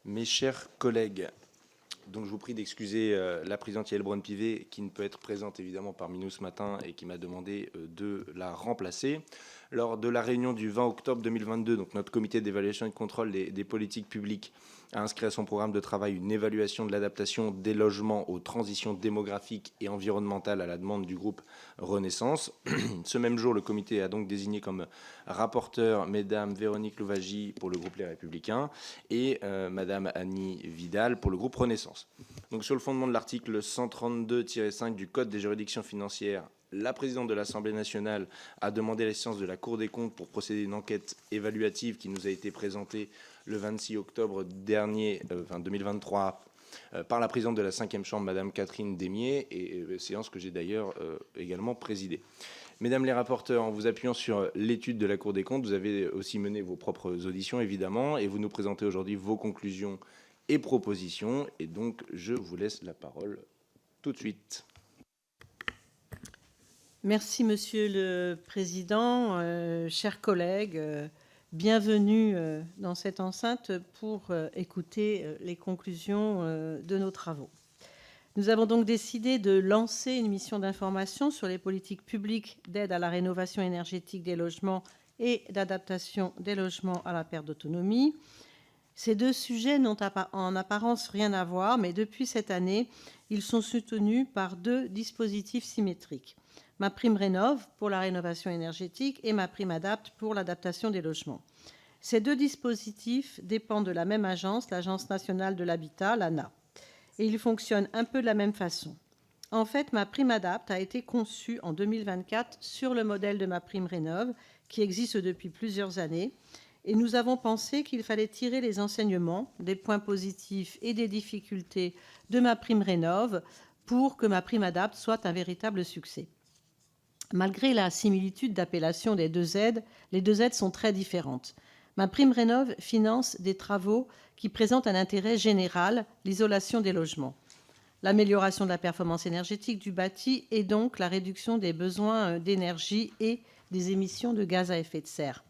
Mes chers collègues, donc je vous prie d'excuser la présidente Yael Braun-Pivet qui ne peut être présente évidemment parmi nous ce matin et qui m'a demandé de la remplacer. Lors de la réunion du 20 octobre 2022, donc notre comité d'évaluation et de contrôle des politiques publiques a inscrit à son programme de travail une évaluation de l'adaptation des logements aux transitions démographiques et environnementales à la demande du groupe Renaissance. Ce même jour, le comité a donc désigné comme rapporteur mesdames Véronique Louwagie pour le groupe Les Républicains et madame Annie Vidal pour le groupe Renaissance. Donc sur le fondement de l'article 132-5 du Code des juridictions financières, la présidente de l'Assemblée nationale a demandé l'assistance de la Cour des comptes pour procéder à une enquête évaluative qui nous a été présentée le 26 octobre dernier, 2023, par la présidente de la 5e chambre, Madame Catherine Démier, et séance que j'ai d'ailleurs également présidée. Mesdames les rapporteurs, en vous appuyant sur l'étude de la Cour des comptes, vous avez aussi mené vos propres auditions, évidemment, et vous nous présentez aujourd'hui vos conclusions et propositions. Et donc, je vous laisse la parole tout de suite. Merci, Monsieur le Président. Chers collègues, bienvenue dans cette enceinte pour écouter les conclusions de nos travaux. Nous avons donc décidé de lancer une mission d'information sur les politiques publiques d'aide à la rénovation énergétique des logements et d'adaptation des logements à la perte d'autonomie. Ces deux sujets n'ont en apparence rien à voir, mais depuis cette année, ils sont soutenus par deux dispositifs symétriques. MaPrimeRénov' pour la rénovation énergétique et MaPrimeAdapt' pour l'adaptation des logements. Ces deux dispositifs dépendent de la même agence, l'Agence nationale de l'habitat, l'ANA, et ils fonctionnent un peu de la même façon. En fait, MaPrimeAdapt' a été conçu en 2024 sur le modèle de MaPrimeRénov', qui existe depuis plusieurs années, et nous avons pensé qu'il fallait tirer les enseignements des points positifs et des difficultés de MaPrimeRénov' pour que MaPrimeAdapt' soit un véritable succès. Malgré la similitude d'appellation des deux aides, les deux aides sont très différentes. MaPrimeRénov' finance des travaux qui présentent un intérêt général, l'isolation des logements, l'amélioration de la performance énergétique du bâti et donc la réduction des besoins d'énergie et des émissions de gaz à effet de serre.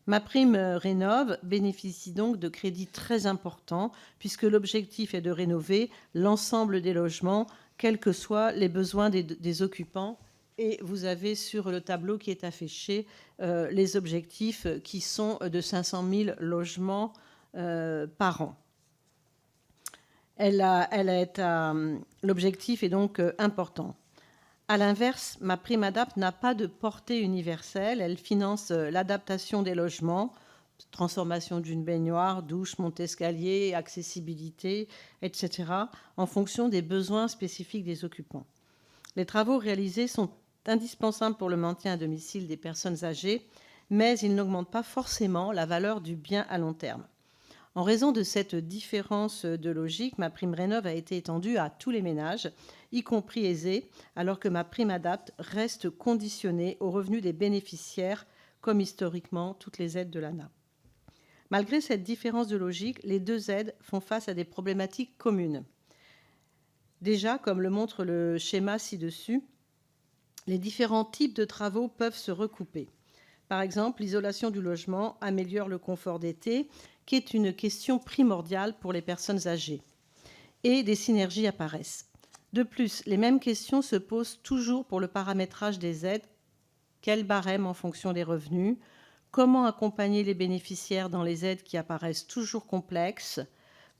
MaPrimeRénov' bénéficie donc de crédits très importants puisque l'objectif est de rénover l'ensemble des logements, quels que soient les besoins des occupants. Et vous avez sur le tableau qui est affiché les objectifs qui sont de 500 000 logements par an. L'objectif est donc important. À l'inverse, MaPrimeAdapt' n'a pas de portée universelle. Elle finance l'adaptation des logements, transformation d'une baignoire, douche, monte-escalier, accessibilité, etc., en fonction des besoins spécifiques des occupants. Les travaux réalisés sont indispensables pour le maintien à domicile des personnes âgées, mais ils n'augmentent pas forcément la valeur du bien à long terme. En raison de cette différence de logique, MaPrimeRénov' a été étendue à tous les ménages, y compris aisés, alors que MaPrimeAdapt' reste conditionnée aux revenus des bénéficiaires, comme historiquement toutes les aides de l'ANA. Malgré cette différence de logique, les deux aides font face à des problématiques communes. Déjà, comme le montre le schéma ci-dessus, les différents types de travaux peuvent se recouper. Par exemple, l'isolation du logement améliore le confort d'été, qui est une question primordiale pour les personnes âgées. Et des synergies apparaissent. De plus, les mêmes questions se posent toujours pour le paramétrage des aides. Quel barème en fonction des revenus? Comment accompagner les bénéficiaires dans les aides qui apparaissent toujours complexes?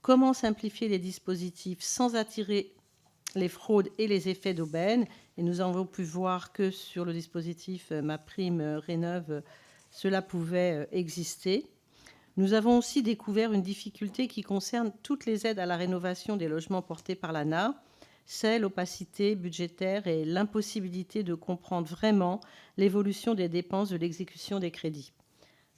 Comment simplifier les dispositifs sans attirer les fraudes et les effets d'aubaine? Et nous avons pu voir que sur le dispositif MaPrimeRénov', cela pouvait exister. Nous avons aussi découvert une difficulté qui concerne toutes les aides à la rénovation des logements portés par l'ANA, c'est l'opacité budgétaire et l'impossibilité de comprendre vraiment l'évolution des dépenses de l'exécution des crédits.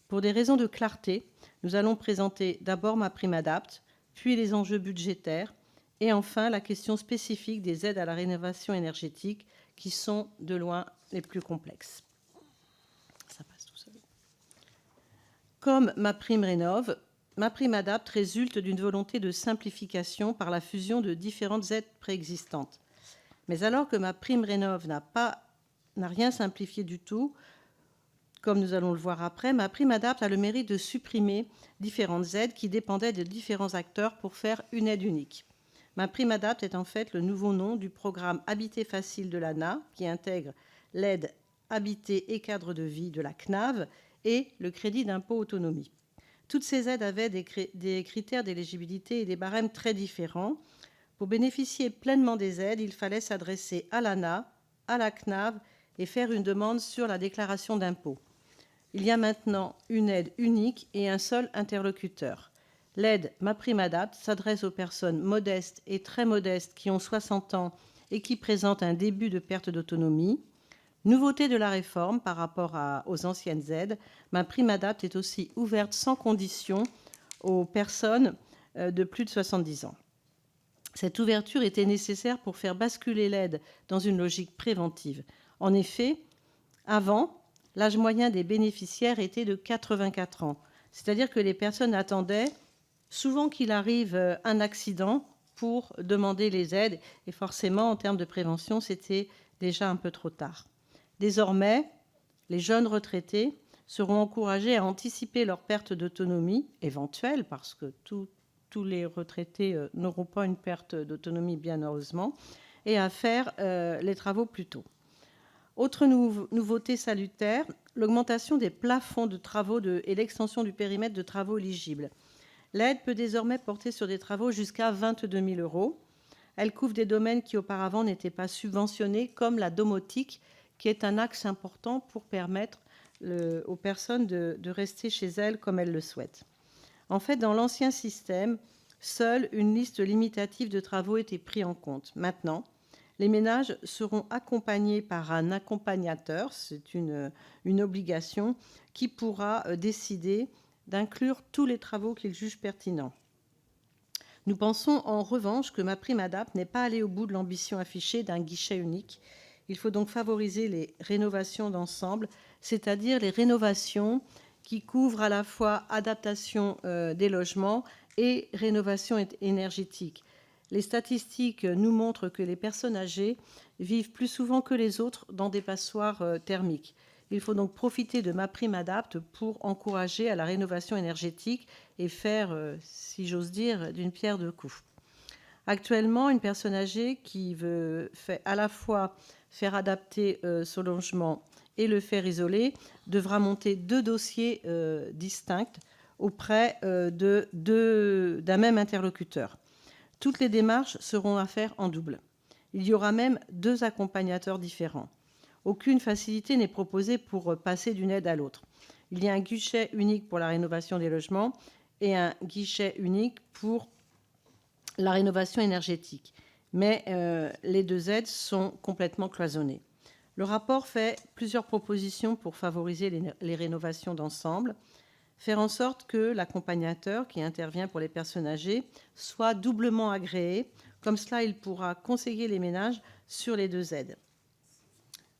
Pour des raisons de clarté, nous allons présenter d'abord MaPrimeAdapt', puis les enjeux budgétaires, et enfin la question spécifique des aides à la rénovation énergétique, qui sont de loin les plus complexes. Ça passe tout seul. Comme MaPrimeRénov', MaPrimeAdapt' résulte d'une volonté de simplification par la fusion de différentes aides préexistantes. Mais alors que MaPrimeRénov' n'a rien simplifié du tout, Comme nous allons le voir après, MaPrimeAdapt a le mérite de supprimer différentes aides qui dépendaient de différents acteurs pour faire une aide unique. MaPrimeAdapt est en fait le nouveau nom du programme Habiter Facile de l'ANA, qui intègre l'aide Habiter et cadre de vie de la CNAV et le crédit d'impôt autonomie. Toutes ces aides avaient des critères d'éligibilité et des barèmes très différents. Pour bénéficier pleinement des aides, il fallait s'adresser à l'ANA, à la CNAV et faire une demande sur la déclaration d'impôt. Il y a maintenant une aide unique et un seul interlocuteur. L'aide MaPrimeAdapt s'adresse aux personnes modestes et très modestes qui ont 60 ans et qui présentent un début de perte d'autonomie. Nouveauté de la réforme par rapport aux anciennes aides, MaPrimeAdapt est aussi ouverte sans condition aux personnes de plus de 70 ans. Cette ouverture était nécessaire pour faire basculer l'aide dans une logique préventive. En effet, avant, l'âge moyen des bénéficiaires était de 84 ans, c'est-à-dire que les personnes attendaient souvent qu'il arrive un accident pour demander les aides, et forcément, en termes de prévention, c'était déjà un peu trop tard. Désormais, les jeunes retraités seront encouragés à anticiper leur perte d'autonomie éventuelle, parce que tous les retraités n'auront pas une perte d'autonomie, bien heureusement, et à faire les travaux plus tôt. Autre nouveauté salutaire, l'augmentation des plafonds de travaux et l'extension du périmètre de travaux éligibles. L'aide peut désormais porter sur des travaux jusqu'à 22 000 €. Elle couvre des domaines qui auparavant n'étaient pas subventionnés, comme la domotique, qui est un axe important pour permettre aux personnes de rester chez elles comme elles le souhaitent. En fait, dans l'ancien système, seule une liste limitative de travaux était prise en compte. Maintenant, les ménages seront accompagnés par un accompagnateur, c'est une obligation, qui pourra décider d'inclure tous les travaux qu'il juge pertinents. Nous pensons en revanche que MaPrimeAdapt n'est pas allé au bout de l'ambition affichée d'un guichet unique. Il faut donc favoriser les rénovations d'ensemble, c'est-à-dire les rénovations qui couvrent à la fois adaptation des logements et rénovation énergétique. Les statistiques nous montrent que les personnes âgées vivent plus souvent que les autres dans des passoires thermiques. Il faut donc profiter de MaPrimeAdapt pour encourager à la rénovation énergétique et faire, si j'ose dire, d'une pierre deux coups. Actuellement, une personne âgée qui veut à la fois faire adapter son logement et le faire isoler devra monter 2 dossiers distincts auprès d'un même interlocuteur. Toutes les démarches seront à faire en double. Il y aura même 2 accompagnateurs différents. Aucune facilité n'est proposée pour passer d'une aide à l'autre. Il y a un guichet unique pour la rénovation des logements et un guichet unique pour la rénovation énergétique. Mais les 2 aides sont complètement cloisonnées. Le rapport fait plusieurs propositions pour favoriser les rénovations d'ensemble. Faire en sorte que l'accompagnateur qui intervient pour les personnes âgées soit doublement agréé. Comme cela, il pourra conseiller les ménages sur les 2 aides.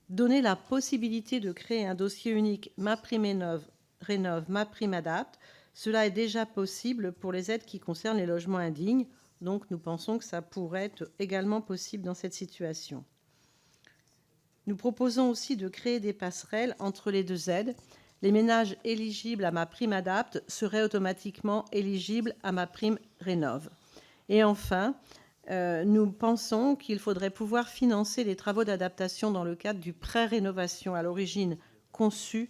Donner la possibilité de créer un dossier unique MaPrimeRénov', MaPrimeAdapt, cela est déjà possible pour les aides qui concernent les logements indignes. Donc, nous pensons que ça pourrait être également possible dans cette situation. Nous proposons aussi de créer des passerelles entre les 2 aides. Les ménages éligibles à MaPrimeAdapt seraient automatiquement éligibles à MaPrimeRénov'. Et enfin, nous pensons qu'il faudrait pouvoir financer les travaux d'adaptation dans le cadre du prêt rénovation à l'origine conçu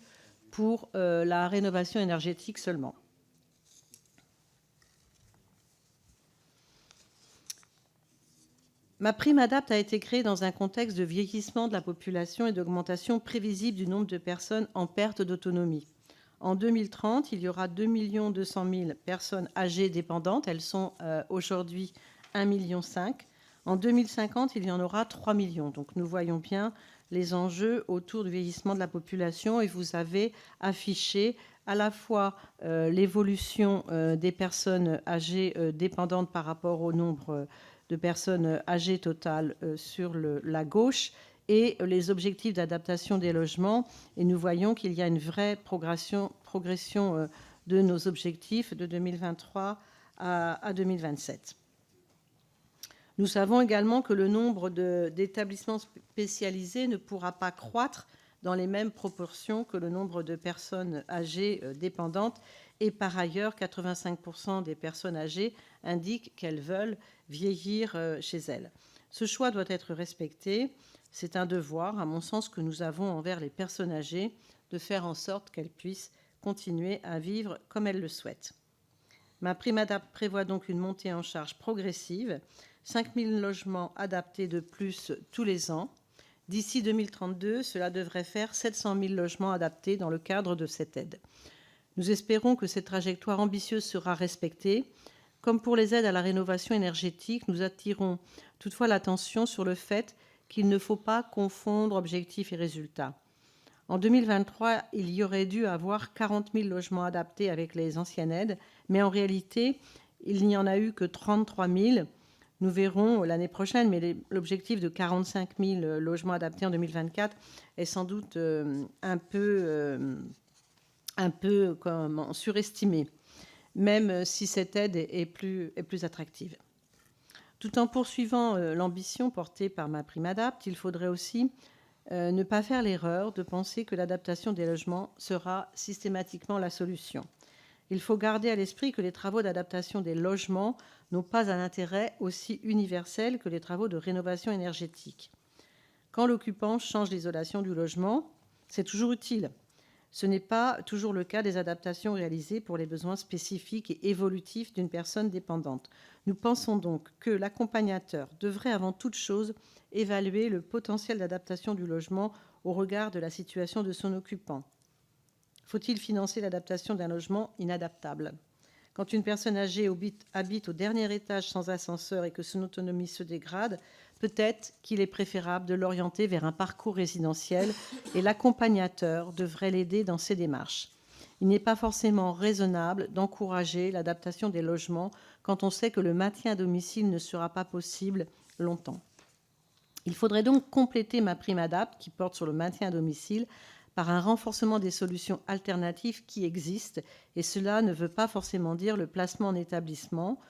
pour la rénovation énergétique seulement. MaPrimeAdapt a été créé dans un contexte de vieillissement de la population et d'augmentation prévisible du nombre de personnes en perte d'autonomie. En 2030, il y aura 2 200 000 personnes âgées dépendantes. Elles sont aujourd'hui 1,5 million. En 2050, il y en aura 3 millions. Donc nous voyons bien les enjeux autour du vieillissement de la population et vous avez affiché à la fois l'évolution des personnes âgées dépendantes par rapport au nombre de personnes âgées totales sur la gauche et les objectifs d'adaptation des logements. Et nous voyons qu'il y a une vraie progression de nos objectifs de 2023 à 2027. Nous savons également que le nombre d'établissements spécialisés ne pourra pas croître dans les mêmes proportions que le nombre de personnes âgées dépendantes. Et par ailleurs, 85% des personnes âgées indiquent qu'elles veulent vieillir chez elles. Ce choix doit être respecté. C'est un devoir, à mon sens, que nous avons envers les personnes âgées de faire en sorte qu'elles puissent continuer à vivre comme elles le souhaitent. MaPrimeAdapt prévoit donc une montée en charge progressive, 5 000 logements adaptés de plus tous les ans. D'ici 2032, cela devrait faire 700 000 logements adaptés dans le cadre de cette aide. Nous espérons que cette trajectoire ambitieuse sera respectée. Comme pour les aides à la rénovation énergétique, nous attirons toutefois l'attention sur le fait qu'il ne faut pas confondre objectifs et résultats. En 2023, il y aurait dû avoir 40 000 logements adaptés avec les anciennes aides, mais en réalité, il n'y en a eu que 33 000. Nous verrons l'année prochaine, mais l'objectif de 45 000 logements adaptés en 2024 est sans doute un peu surestimé, même si cette aide est plus attractive. Tout en poursuivant l'ambition portée par MaPrimeAdapt, il faudrait aussi ne pas faire l'erreur de penser que l'adaptation des logements sera systématiquement la solution. Il faut garder à l'esprit que les travaux d'adaptation des logements n'ont pas un intérêt aussi universel que les travaux de rénovation énergétique. Quand l'occupant change l'isolation du logement, c'est toujours utile. Ce n'est pas toujours le cas des adaptations réalisées pour les besoins spécifiques et évolutifs d'une personne dépendante. Nous pensons donc que l'accompagnateur devrait avant toute chose évaluer le potentiel d'adaptation du logement au regard de la situation de son occupant. Faut-il financer l'adaptation d'un logement inadaptable ? Quand une personne âgée habite au dernier étage sans ascenseur et que son autonomie se dégrade, peut-être qu'il est préférable de l'orienter vers un parcours résidentiel et l'accompagnateur devrait l'aider dans ses démarches. Il n'est pas forcément raisonnable d'encourager l'adaptation des logements quand on sait que le maintien à domicile ne sera pas possible longtemps. Il faudrait donc compléter MaPrimeAdapt, qui porte sur le maintien à domicile, par un renforcement des solutions alternatives qui existent, et cela ne veut pas forcément dire le placement en établissement.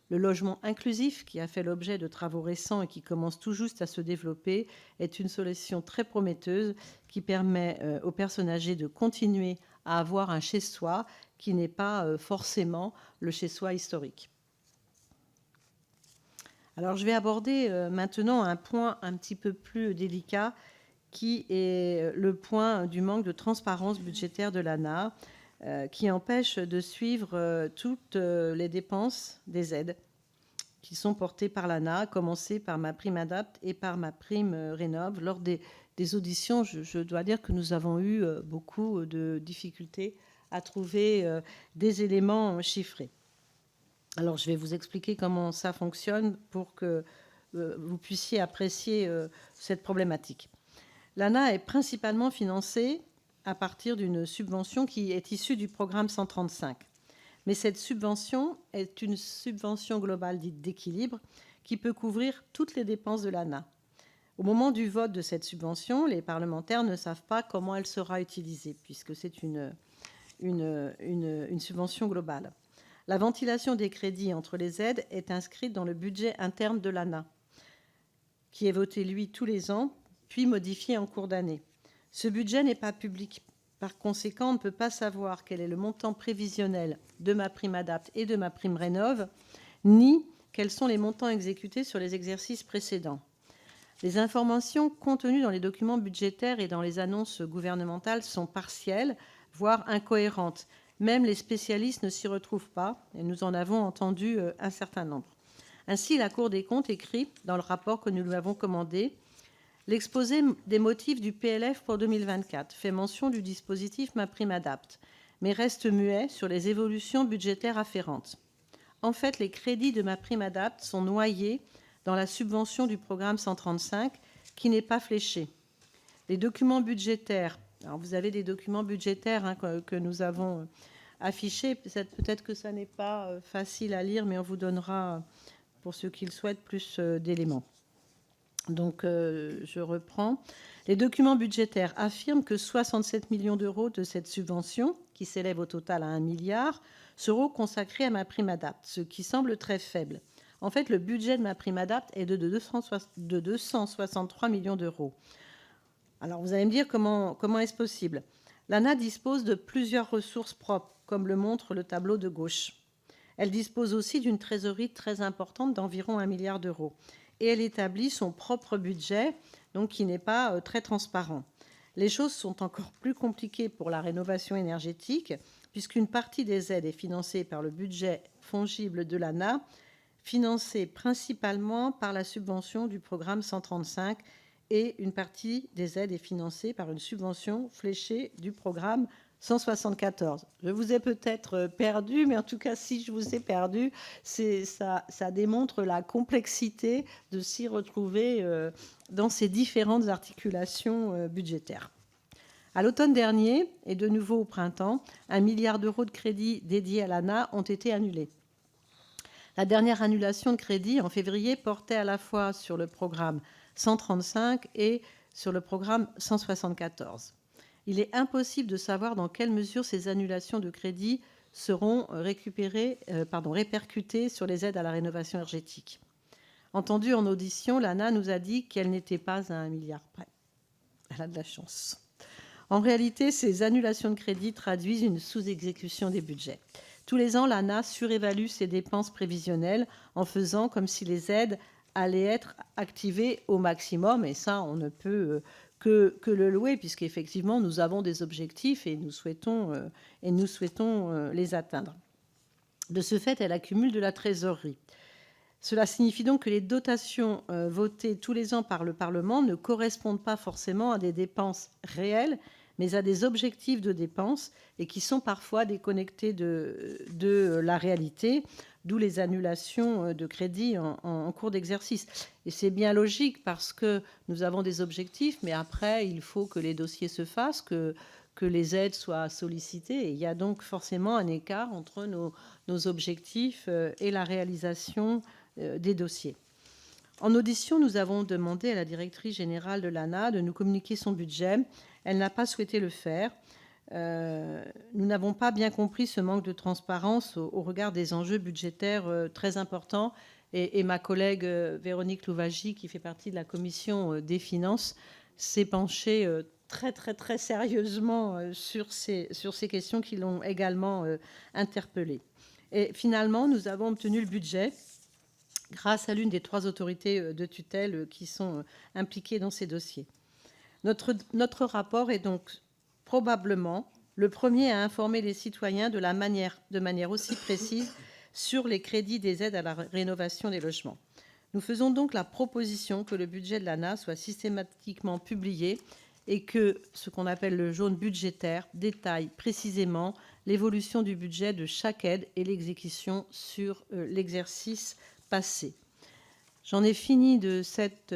Le logement inclusif, qui a fait l'objet de travaux récents et qui commence tout juste à se développer, est une solution très prometteuse qui permet aux personnes âgées de continuer à avoir un chez-soi qui n'est pas forcément le chez-soi historique. Alors, je vais aborder maintenant un point un petit peu plus délicat, qui est le point du manque de transparence budgétaire de l'ANA, qui empêche de suivre toutes les dépenses des aides qui sont portées par l'ANA, à commencer par MaPrimeAdapt et par MaPrimeRénov'. Lors des auditions, je dois dire que nous avons eu beaucoup de difficultés à trouver des éléments chiffrés. Alors, je vais vous expliquer comment ça fonctionne pour que vous puissiez apprécier cette problématique. L'ANA est principalement financée à partir d'une subvention qui est issue du programme 135. Mais cette subvention est une subvention globale dite d'équilibre qui peut couvrir toutes les dépenses de l'ANA. Au moment du vote de cette subvention, les parlementaires ne savent pas comment elle sera utilisée, puisque c'est une subvention globale. La ventilation des crédits entre les aides est inscrite dans le budget interne de l'ANA, qui est voté, lui, tous les ans, puis modifié en cours d'année. Ce budget n'est pas public. Par conséquent, on ne peut pas savoir quel est le montant prévisionnel de MaPrimeAdapt et de MaPrimeRénov', ni quels sont les montants exécutés sur les exercices précédents. Les informations contenues dans les documents budgétaires et dans les annonces gouvernementales sont partielles, voire incohérentes. Même les spécialistes ne s'y retrouvent pas, et nous en avons entendu un certain nombre. Ainsi, la Cour des comptes écrit, dans le rapport que nous lui avons commandé, l'exposé des motifs du PLF pour 2024 fait mention du dispositif MaPrimeAdapt, mais reste muet sur les évolutions budgétaires afférentes. En fait, les crédits de MaPrimeAdapt sont noyés dans la subvention du programme 135, qui n'est pas fléchée. Les documents budgétaires, alors vous avez des documents budgétaires que nous avons affichés, peut-être que ça n'est pas facile à lire, mais on vous donnera, pour ceux qui le souhaitent, plus d'éléments. Donc, je reprends. Les documents budgétaires affirment que 67 millions d'euros de cette subvention, qui s'élève au total à 1 milliard, seront consacrés à MaPrimeAdapt, ce qui semble très faible. En fait, le budget de MaPrimeAdapt est de 263 millions d'euros. Alors, vous allez me dire comment est-ce possible. L'ANA dispose de plusieurs ressources propres, comme le montre le tableau de gauche. Elle dispose aussi d'une trésorerie très importante d'environ 1 milliard d'euros. Et elle établit son propre budget, donc qui n'est pas très transparent. Les choses sont encore plus compliquées pour la rénovation énergétique, puisqu'une partie des aides est financée par le budget fongible de l'ANA, financé principalement par la subvention du programme 135, et une partie des aides est financée par une subvention fléchée du programme 174. Je vous ai peut-être perdu, mais en tout cas, si je vous ai perdu, ça démontre la complexité de s'y retrouver dans ces différentes articulations budgétaires. À l'automne dernier, et de nouveau au printemps, 1 milliard d'euros de crédits dédiés à l'ANA ont été annulés. La dernière annulation de crédit en février portait à la fois sur le programme 135 et sur le programme 174. Il est impossible de savoir dans quelle mesure ces annulations de crédit seront répercutées sur les aides à la rénovation énergétique. Entendue en audition, l'ANA nous a dit qu'elle n'était pas à 1 milliard près. Elle a de la chance. En réalité, ces annulations de crédit traduisent une sous-exécution des budgets. Tous les ans, l'ANA surévalue ses dépenses prévisionnelles en faisant comme si les aides allaient être activées au maximum. Et ça, on ne peut que le louer, puisqu'effectivement, nous avons des objectifs et nous souhaitons les atteindre. De ce fait, elle accumule de la trésorerie. Cela signifie donc que les dotations votées tous les ans par le Parlement ne correspondent pas forcément à des dépenses réelles, mais à des objectifs de dépenses et qui sont parfois déconnectés de la réalité, d'où les annulations de crédits en cours d'exercice. Et c'est bien logique parce que nous avons des objectifs, mais après, il faut que les dossiers se fassent, que les aides soient sollicitées. Et il y a donc forcément un écart entre nos objectifs et la réalisation des dossiers. En audition, nous avons demandé à la directrice générale de l'ANA de nous communiquer son budget. Elle n'a pas souhaité le faire. Nous n'avons pas bien compris ce manque de transparence au regard des enjeux budgétaires très importants. Et ma collègue Véronique Louwagie, qui fait partie de la commission des finances, s'est penchée très sérieusement sur ces questions qui l'ont également interpellée. Et finalement, nous avons obtenu le budget grâce à l'une des 3 autorités de tutelle qui sont impliquées dans ces dossiers. Notre rapport est donc probablement le premier à informer les citoyens de manière aussi précise sur les crédits des aides à la rénovation des logements. Nous faisons donc la proposition que le budget de l'ANA soit systématiquement publié et que ce qu'on appelle le jaune budgétaire détaille précisément l'évolution du budget de chaque aide et l'exécution sur l'exercice passé. J'en ai fini de cette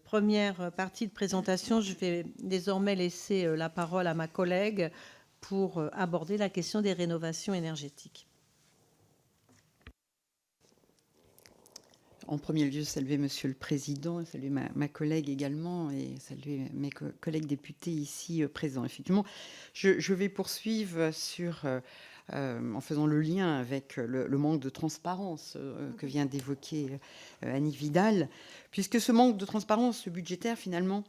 première partie de présentation. Je vais désormais laisser la parole à ma collègue pour aborder la question des rénovations énergétiques. En premier lieu, saluer Monsieur le Président, saluer ma collègue également et saluer mes collègues députés ici présents. Effectivement, je vais poursuivre en faisant le lien avec le manque de transparence que vient d'évoquer Annie Vidal, puisque ce manque de transparence budgétaire, finalement,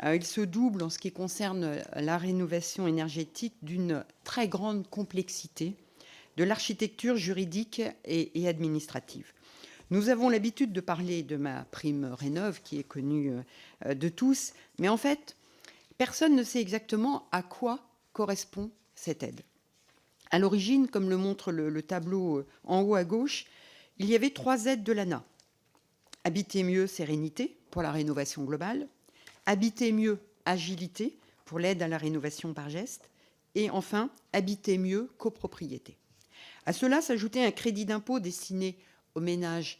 il se double en ce qui concerne la rénovation énergétique d'une très grande complexité de l'architecture juridique et administrative. Nous avons l'habitude de parler de ma prime Rénov', qui est connue de tous, mais en fait, personne ne sait exactement à quoi correspond cette aide. À l'origine, comme le montre le tableau en haut à gauche, il y avait 3 aides de l'ANA. Habiter mieux sérénité pour la rénovation globale, Habiter mieux agilité pour l'aide à la rénovation par geste, et enfin Habiter mieux copropriété. À cela s'ajoutait un crédit d'impôt destiné aux ménages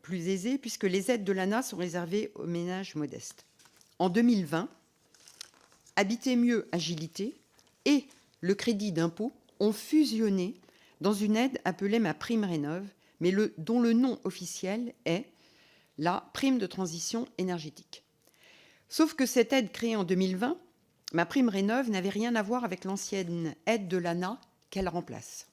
plus aisés, puisque les aides de l'ANA sont réservées aux ménages modestes. En 2020, Habiter mieux agilité et le crédit d'impôt ont fusionné dans une aide appelée ma prime Rénov', mais dont le nom officiel est la prime de transition énergétique. Sauf que cette aide créée en 2020, ma prime Rénov', n'avait rien à voir avec l'ancienne aide de l'ANA qu'elle remplace.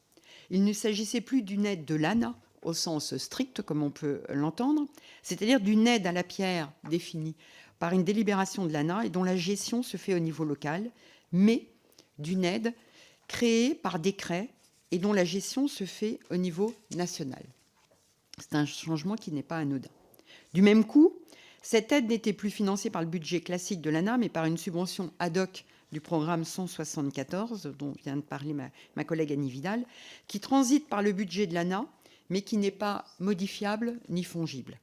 Il ne s'agissait plus d'une aide de l'ANA au sens strict, comme on peut l'entendre, c'est-à-dire d'une aide à la pierre définie par une délibération de l'ANA et dont la gestion se fait au niveau local, mais d'une aide créée par décret et dont la gestion se fait au niveau national. C'est un changement qui n'est pas anodin. Du même coup, cette aide n'était plus financée par le budget classique de l'ANA, mais par une subvention ad hoc du programme 174, dont vient de parler ma collègue Annie Vidal, qui transite par le budget de l'ANA, mais qui n'est pas modifiable ni fongible.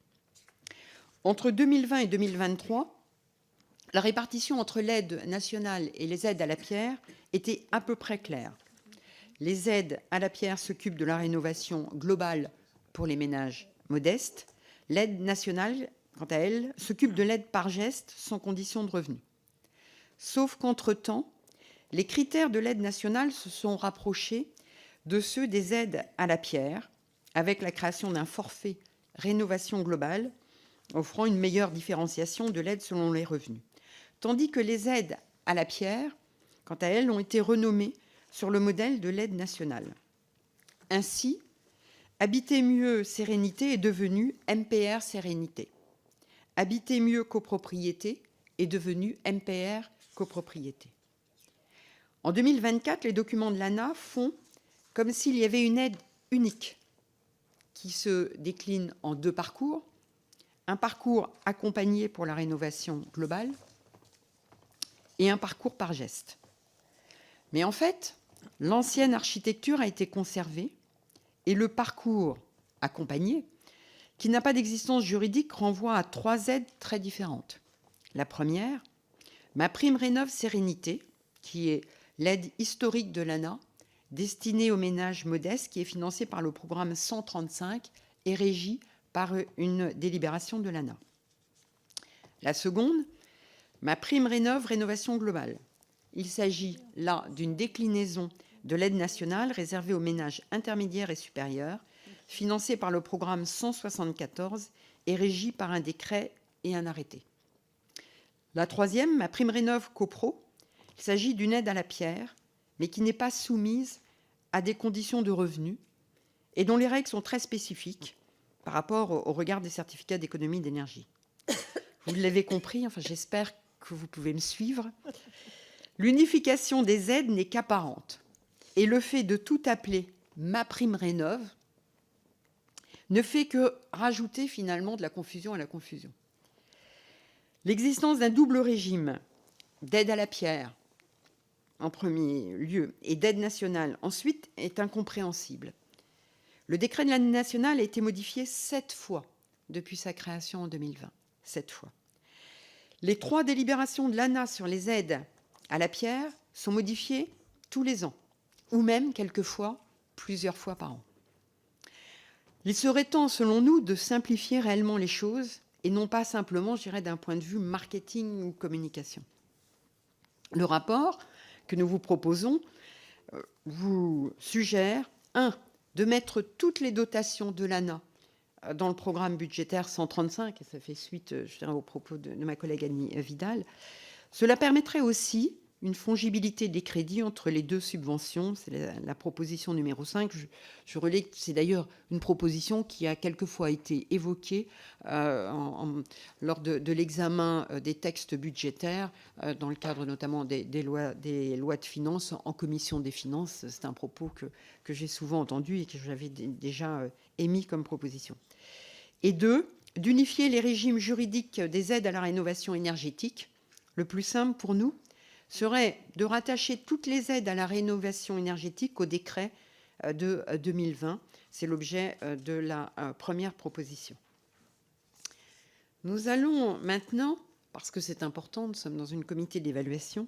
Entre 2020 et 2023, la répartition entre l'aide nationale et les aides à la pierre était à peu près claire. Les aides à la pierre s'occupent de la rénovation globale pour les ménages modestes. L'aide nationale, quant à elle, s'occupe de l'aide par geste sans condition de revenu. Sauf qu'entre-temps, les critères de l'aide nationale se sont rapprochés de ceux des aides à la pierre, avec la création d'un forfait rénovation globale, offrant une meilleure différenciation de l'aide selon les revenus. Tandis que les aides à la pierre, quant à elles, ont été renommées sur le modèle de l'aide nationale. Ainsi, Habiter mieux Sérénité est devenu MPR Sérénité. Habiter mieux Copropriété est devenu MPR Copropriété. En 2024, les documents de l'ANA font comme s'il y avait une aide unique qui se décline en 2 parcours. Un parcours accompagné pour la rénovation globale et un parcours par geste. Mais en fait, l'ancienne architecture a été conservée et le parcours accompagné, qui n'a pas d'existence juridique, renvoie à 3 aides très différentes. La première, MaPrimeRénov' Sérénité, qui est l'aide historique de l'ANA, destinée aux ménages modestes, qui est financée par le programme 135 et régie par une délibération de l'ANA. La seconde, MaPrimeRénov' Rénovation Globale. Il s'agit là d'une déclinaison de l'aide nationale réservée aux ménages intermédiaires et supérieurs, financée par le programme 174 et régie par un décret et un arrêté. La troisième, MaPrimeRénov' Copro. Il s'agit d'une aide à la pierre, mais qui n'est pas soumise à des conditions de revenus et dont les règles sont très spécifiques par rapport au regard des certificats d'économie d'énergie. Vous l'avez compris, enfin j'espère que vous pouvez me suivre. L'unification des aides n'est qu'apparente. Et le fait de tout appeler MaPrimeRénov' ne fait que rajouter finalement de la confusion à la confusion. L'existence d'un double régime d'aide à la pierre, en premier lieu, et d'aide nationale, ensuite, est incompréhensible. Le décret de l'aide nationale a été modifié 7 fois depuis sa création en 2020. 7 fois. Les 3 délibérations de l'ANA sur les aides à la pierre sont modifiées tous les ans, ou même quelquefois plusieurs fois par an. Il serait temps, selon nous, de simplifier réellement les choses et non pas simplement, je dirais, d'un point de vue marketing ou communication. Le rapport que nous vous proposons vous suggère, 1, de mettre toutes les dotations de l'ANA dans le programme budgétaire 135, et ça fait suite, je dirais, aux propos de ma collègue Annie Vidal. Cela permettrait aussi une fongibilité des crédits entre les 2 subventions. C'est la proposition numéro 5. Je relais que c'est d'ailleurs une proposition qui a quelquefois été évoquée lors de l'examen des textes budgétaires, dans le cadre notamment des lois de finances en commission des finances. C'est un propos que j'ai souvent entendu et que j'avais déjà émis comme proposition. Et 2, d'unifier les régimes juridiques des aides à la rénovation énergétique. Le plus simple pour nous serait de rattacher toutes les aides à la rénovation énergétique au décret de 2020. C'est l'objet de la première proposition. Nous allons maintenant, parce que c'est important, nous sommes dans une comité d'évaluation,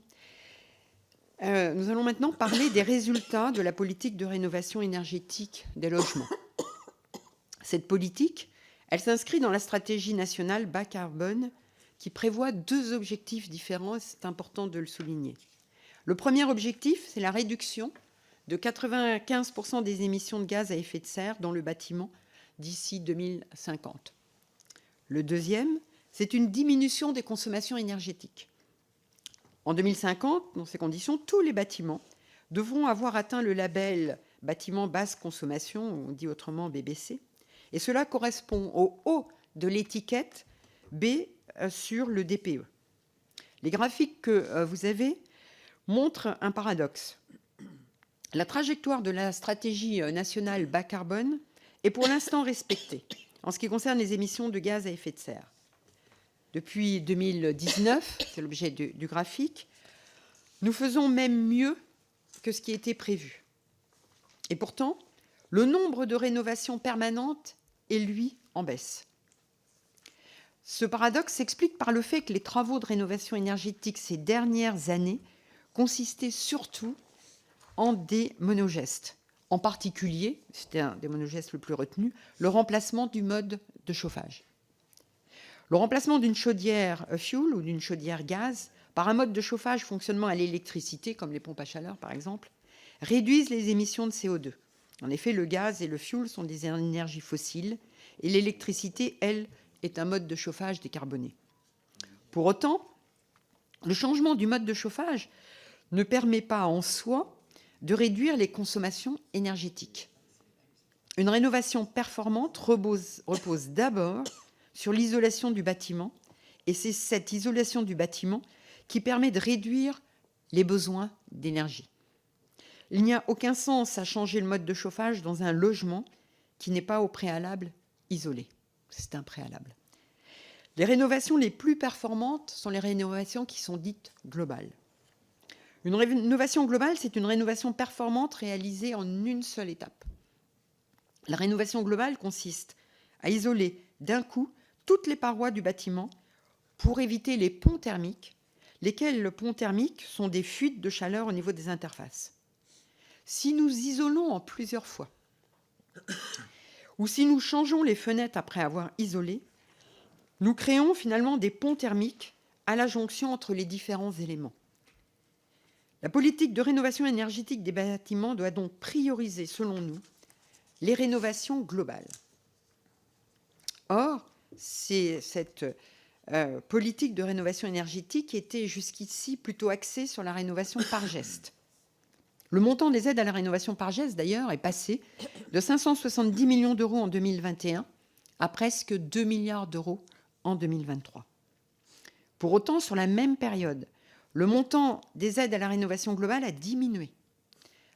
nous allons maintenant parler des résultats de la politique de rénovation énergétique des logements. Cette politique, elle s'inscrit dans la stratégie nationale bas carbone qui prévoit 2 objectifs différents, et c'est important de le souligner. Le premier objectif, c'est la réduction de 95% des émissions de gaz à effet de serre dans le bâtiment d'ici 2050. Le deuxième, c'est une diminution des consommations énergétiques. En 2050, dans ces conditions, tous les bâtiments devront avoir atteint le label bâtiment basse consommation, on dit autrement BBC, et cela correspond au haut de l'étiquette B sur le DPE. Les graphiques que vous avez montrent un paradoxe. La trajectoire de la stratégie nationale bas carbone est pour l'instant respectée en ce qui concerne les émissions de gaz à effet de serre. Depuis 2019, c'est l'objet du graphique, nous faisons même mieux que ce qui était prévu. Et pourtant, le nombre de rénovations permanentes est, lui, en baisse. Ce paradoxe s'explique par le fait que les travaux de rénovation énergétique ces dernières années consistaient surtout en des monogestes. En particulier, c'était un des monogestes le plus retenu, le remplacement du mode de chauffage. Le remplacement d'une chaudière fuel ou d'une chaudière gaz par un mode de chauffage fonctionnant à l'électricité, comme les pompes à chaleur par exemple, réduisent les émissions de CO2. En effet, le gaz et le fuel sont des énergies fossiles et l'électricité, elle, est un mode de chauffage décarboné. Pour autant, le changement du mode de chauffage ne permet pas en soi de réduire les consommations énergétiques. Une rénovation performante repose d'abord sur l'isolation du bâtiment, et c'est cette isolation du bâtiment qui permet de réduire les besoins d'énergie. Il n'y a aucun sens à changer le mode de chauffage dans un logement qui n'est pas au préalable isolé. C'est un préalable. Les rénovations les plus performantes sont les rénovations qui sont dites globales. Une rénovation globale, c'est une rénovation performante réalisée en une seule étape. La rénovation globale consiste à isoler d'un coup toutes les parois du bâtiment pour éviter les ponts thermiques, lesquels le pont thermique sont des fuites de chaleur au niveau des interfaces. Si nous isolons en plusieurs fois, ou si nous changeons les fenêtres après avoir isolé, nous créons finalement des ponts thermiques à la jonction entre les différents éléments. La politique de rénovation énergétique des bâtiments doit donc prioriser, selon nous, les rénovations globales. Or, cette politique de rénovation énergétique était jusqu'ici plutôt axée sur la rénovation par geste. Le montant des aides à la rénovation par geste, d'ailleurs, est passé de 570 millions d'euros en 2021 à presque 2 milliards d'euros en 2023. Pour autant, sur la même période, le montant des aides à la rénovation globale a diminué,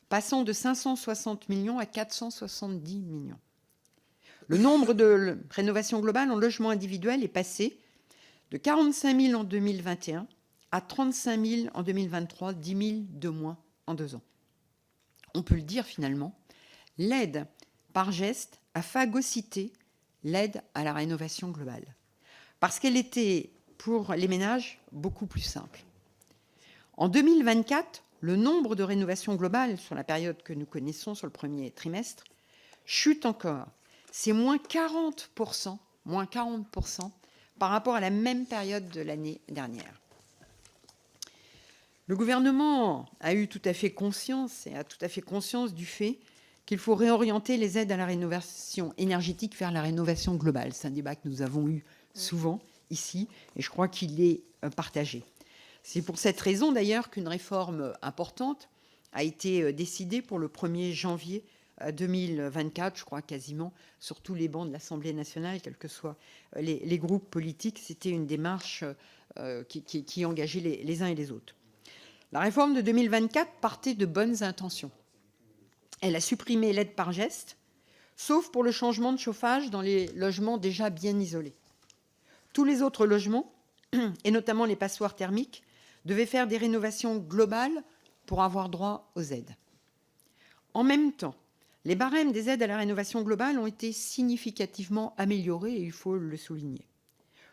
passant de 560 millions à 470 millions. Le nombre de rénovations globales en logement individuel est passé de 45 000 en 2021 à 35 000 en 2023, 10 000 de moins en 2 ans. On peut le dire finalement, l'aide par geste a phagocyté l'aide à la rénovation globale, parce qu'elle était, pour les ménages, beaucoup plus simple. En 2024, le nombre de rénovations globales sur la période que nous connaissons sur le premier trimestre chute encore. C'est moins 40% par rapport à la même période de l'année dernière. Le gouvernement a eu tout à fait conscience du fait qu'il faut réorienter les aides à la rénovation énergétique vers la rénovation globale. C'est un débat que nous avons eu souvent ici et je crois qu'il est partagé. C'est pour cette raison d'ailleurs qu'une réforme importante a été décidée pour le 1er janvier 2024, je crois quasiment, sur tous les bancs de l'Assemblée nationale, quels que soient les groupes politiques. C'était une démarche qui engageait les uns et les autres. La réforme de 2024 partait de bonnes intentions. Elle a supprimé l'aide par geste, sauf pour le changement de chauffage dans les logements déjà bien isolés. Tous les autres logements, et notamment les passoires thermiques, devaient faire des rénovations globales pour avoir droit aux aides. En même temps, les barèmes des aides à la rénovation globale ont été significativement améliorés, et il faut le souligner.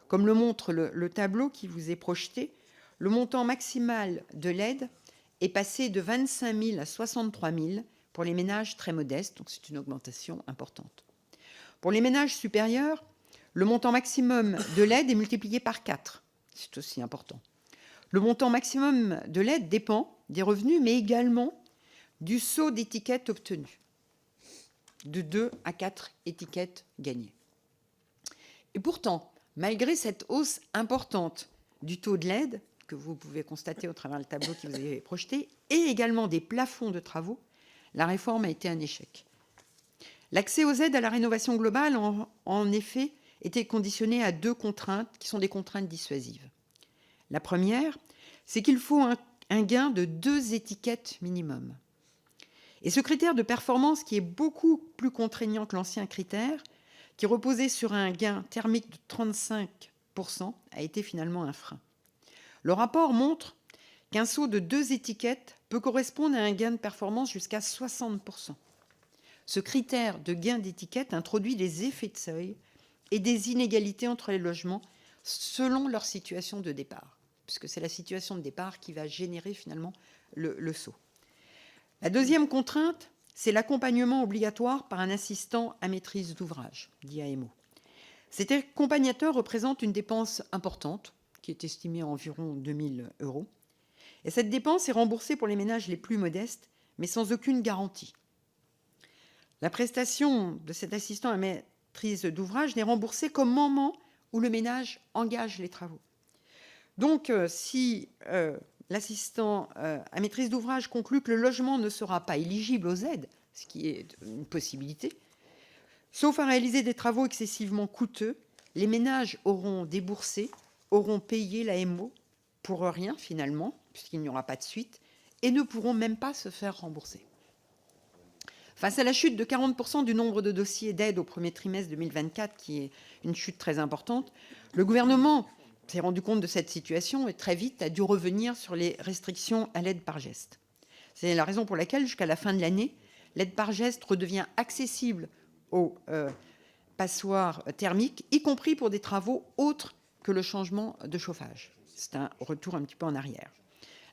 Comme le montre le tableau qui vous est projeté, le montant maximal de l'aide est passé de 25 000 à 63 000 pour les ménages très modestes, donc c'est une augmentation importante. Pour les ménages supérieurs, le montant maximum de l'aide est multiplié par 4. C'est aussi important. Le montant maximum de l'aide dépend des revenus, mais également du saut d'étiquette obtenu, de 2 à 4 étiquettes gagnées. Et pourtant, malgré cette hausse importante du taux de l'aide, que vous pouvez constater au travers du tableau qui vous est projeté, et également des plafonds de travaux, la réforme a été un échec. L'accès aux aides à la rénovation globale, en effet, était conditionnée à 2 contraintes qui sont des contraintes dissuasives. La première, c'est qu'il faut un gain de 2 étiquettes minimum. Et ce critère de performance, qui est beaucoup plus contraignant que l'ancien critère, qui reposait sur un gain thermique de 35%, a été finalement un frein. Le rapport montre qu'un saut de 2 étiquettes peut correspondre à un gain de performance jusqu'à 60%. Ce critère de gain d'étiquette introduit des effets de seuil et des inégalités entre les logements selon leur situation de départ, puisque c'est la situation de départ qui va générer finalement le saut. La deuxième contrainte, c'est l'accompagnement obligatoire par un assistant à maîtrise d'ouvrage, dit AMO. Cet accompagnateur représente une dépense importante, qui est estimée à environ 2 000 €. Et cette dépense est remboursée pour les ménages les plus modestes, mais sans aucune garantie. La prestation de cet assistant à maîtrise d'ouvrage n'est remboursée qu'au moment où le ménage engage les travaux. Donc, si l'assistant à maîtrise d'ouvrage conclut que le logement ne sera pas éligible aux aides, ce qui est une possibilité, sauf à réaliser des travaux excessivement coûteux, les ménages auront déboursé, auront payé l'AMO pour rien finalement, puisqu'il n'y aura pas de suite, et ne pourront même pas se faire rembourser. Face à la chute de 40% du nombre de dossiers d'aide au premier trimestre 2024, qui est une chute très importante, le gouvernement s'est rendu compte de cette situation et très vite a dû revenir sur les restrictions à l'aide par geste. C'est la raison pour laquelle, jusqu'à la fin de l'année, l'aide par geste redevient accessible aux passoires thermiques, y compris pour des travaux autres que le changement de chauffage. C'est un retour un petit peu en arrière.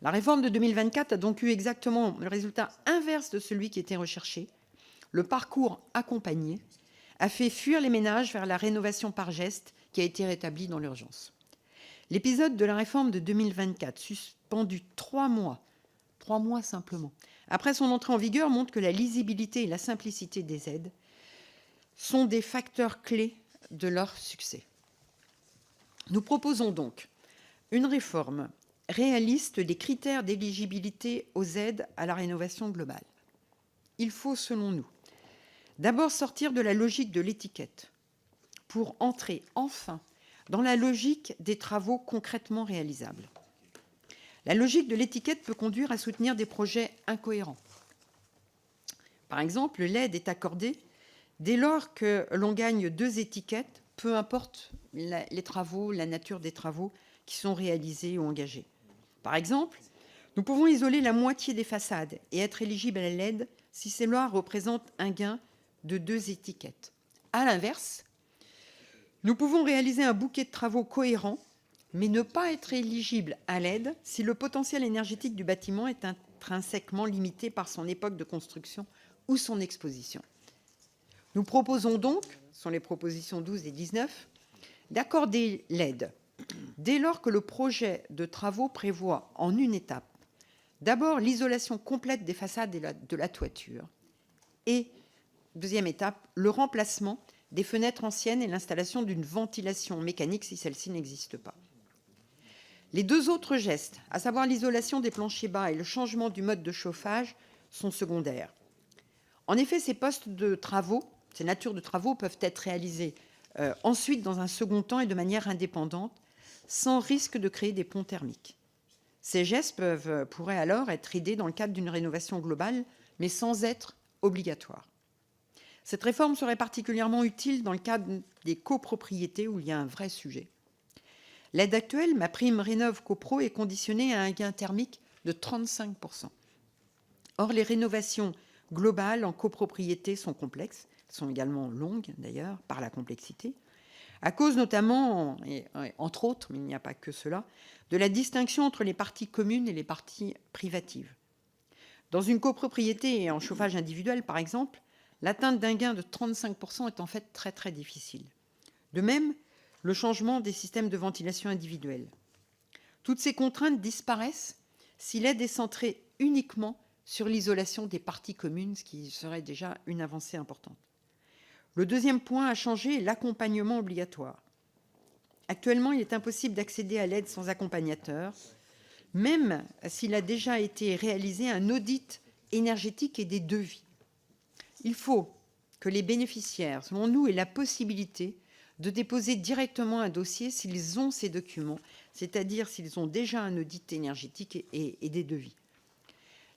La réforme de 2024 a donc eu exactement le résultat inverse de celui qui était recherché. Le parcours accompagné a fait fuir les ménages vers la rénovation par geste qui a été rétablie dans l'urgence. L'épisode de la réforme de 2024, suspendu 3 mois simplement, après son entrée en vigueur, montre que la lisibilité et la simplicité des aides sont des facteurs clés de leur succès. Nous proposons donc une réforme réaliste des critères d'éligibilité aux aides à la rénovation globale. Il faut, selon nous, d'abord sortir de la logique de l'étiquette pour entrer enfin dans la logique des travaux concrètement réalisables. La logique de l'étiquette peut conduire à soutenir des projets incohérents. Par exemple, l'aide est accordée dès lors que l'on gagne 2 étiquettes, peu importe les travaux, la nature des travaux qui sont réalisés ou engagés. Par exemple, nous pouvons isoler la moitié des façades et être éligibles à l'aide si cela représente un gain de 2 étiquettes. À l'inverse, nous pouvons réaliser un bouquet de travaux cohérent, mais ne pas être éligible à l'aide si le potentiel énergétique du bâtiment est intrinsèquement limité par son époque de construction ou son exposition. Nous proposons donc, ce sont les propositions 12 et 19, d'accorder l'aide dès lors que le projet de travaux prévoit en une étape d'abord l'isolation complète des façades et de la toiture et, deuxième étape, le remplacement des fenêtres anciennes et l'installation d'une ventilation mécanique si celle-ci n'existe pas. Les 2 autres gestes, à savoir l'isolation des planchers bas et le changement du mode de chauffage, sont secondaires. En effet, ces postes de travaux, ces natures de travaux peuvent être réalisés ensuite dans un second temps et de manière indépendante, sans risque de créer des ponts thermiques. Ces gestes pourraient alors être aidés dans le cadre d'une rénovation globale, mais sans être obligatoires. Cette réforme serait particulièrement utile dans le cadre des copropriétés où il y a un vrai sujet. L'aide actuelle, MaPrimeRénov'-Copro, est conditionnée à un gain thermique de 35%. Or, les rénovations globales en copropriété sont complexes, sont également longues d'ailleurs par la complexité, à cause notamment, et entre autres, mais il n'y a pas que cela, de la distinction entre les parties communes et les parties privatives. Dans une copropriété et en chauffage individuel, par exemple, l'atteinte d'un gain de 35% est en fait très très difficile. De même, le changement des systèmes de ventilation individuels. Toutes ces contraintes disparaissent si l'aide est centrée uniquement sur l'isolation des parties communes, ce qui serait déjà une avancée importante. Le deuxième point à changer est l'accompagnement obligatoire. Actuellement, il est impossible d'accéder à l'aide sans accompagnateur, même s'il a déjà été réalisé un audit énergétique et des devis. Il faut que les bénéficiaires, selon nous, aient la possibilité de déposer directement un dossier s'ils ont ces documents, c'est-à-dire s'ils ont déjà un audit énergétique et des devis.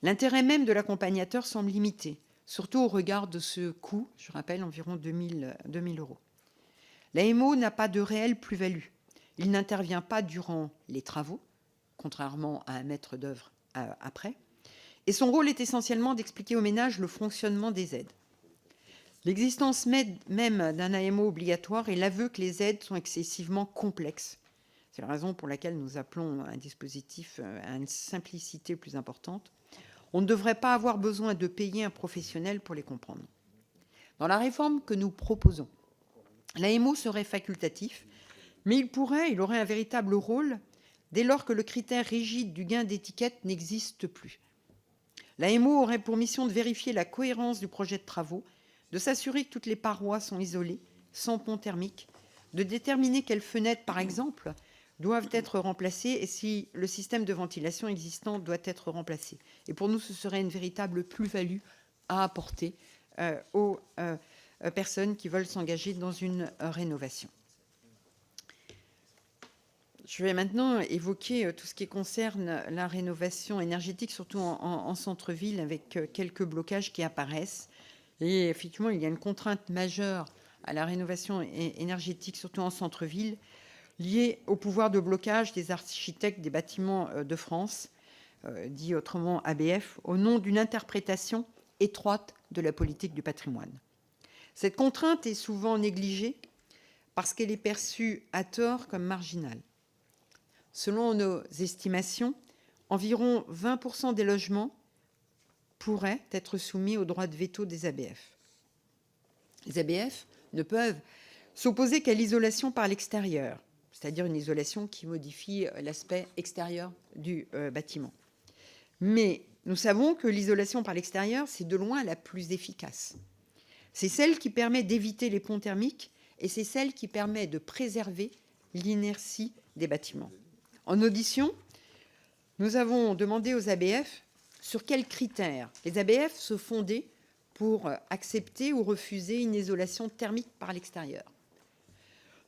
L'intérêt même de l'accompagnateur semble limité, surtout au regard de ce coût, je rappelle, environ 2 000 euros. L'AMO n'a pas de réelle plus-value. Il n'intervient pas durant les travaux, contrairement à un maître d'œuvre après, et son rôle est essentiellement d'expliquer aux ménages le fonctionnement des aides. L'existence même d'un AMO obligatoire est l'aveu que les aides sont excessivement complexes. C'est la raison pour laquelle nous appelons un dispositif à une simplicité plus importante. On ne devrait pas avoir besoin de payer un professionnel pour les comprendre. Dans la réforme que nous proposons, l'AMO serait facultatif, mais il aurait un véritable rôle dès lors que le critère rigide du gain d'étiquette n'existe plus. L'AMO aurait pour mission de vérifier la cohérence du projet de travaux, de s'assurer que toutes les parois sont isolées, sans pont thermique, de déterminer quelles fenêtres, par exemple, doivent être remplacées et si le système de ventilation existant doit être remplacé. Et pour nous, ce serait une véritable plus-value à apporter aux personnes qui veulent s'engager dans une rénovation. Je vais maintenant évoquer tout ce qui concerne la rénovation énergétique, surtout en centre-ville, avec quelques blocages qui apparaissent. Et effectivement, il y a une contrainte majeure à la rénovation énergétique, surtout en centre-ville, liée au pouvoir de blocage des architectes des bâtiments de France, dit autrement ABF, au nom d'une interprétation étroite de la politique du patrimoine. Cette contrainte est souvent négligée parce qu'elle est perçue à tort comme marginale. Selon nos estimations, environ 20% des logements pourraient être soumis au droit de veto des ABF. Les ABF ne peuvent s'opposer qu'à l'isolation par l'extérieur, c'est-à-dire une isolation qui modifie l'aspect extérieur du bâtiment. Mais nous savons que l'isolation par l'extérieur, c'est de loin la plus efficace. C'est celle qui permet d'éviter les ponts thermiques et c'est celle qui permet de préserver l'inertie des bâtiments. En audition, nous avons demandé aux ABF sur quels critères les ABF se fondaient pour accepter ou refuser une isolation thermique par l'extérieur.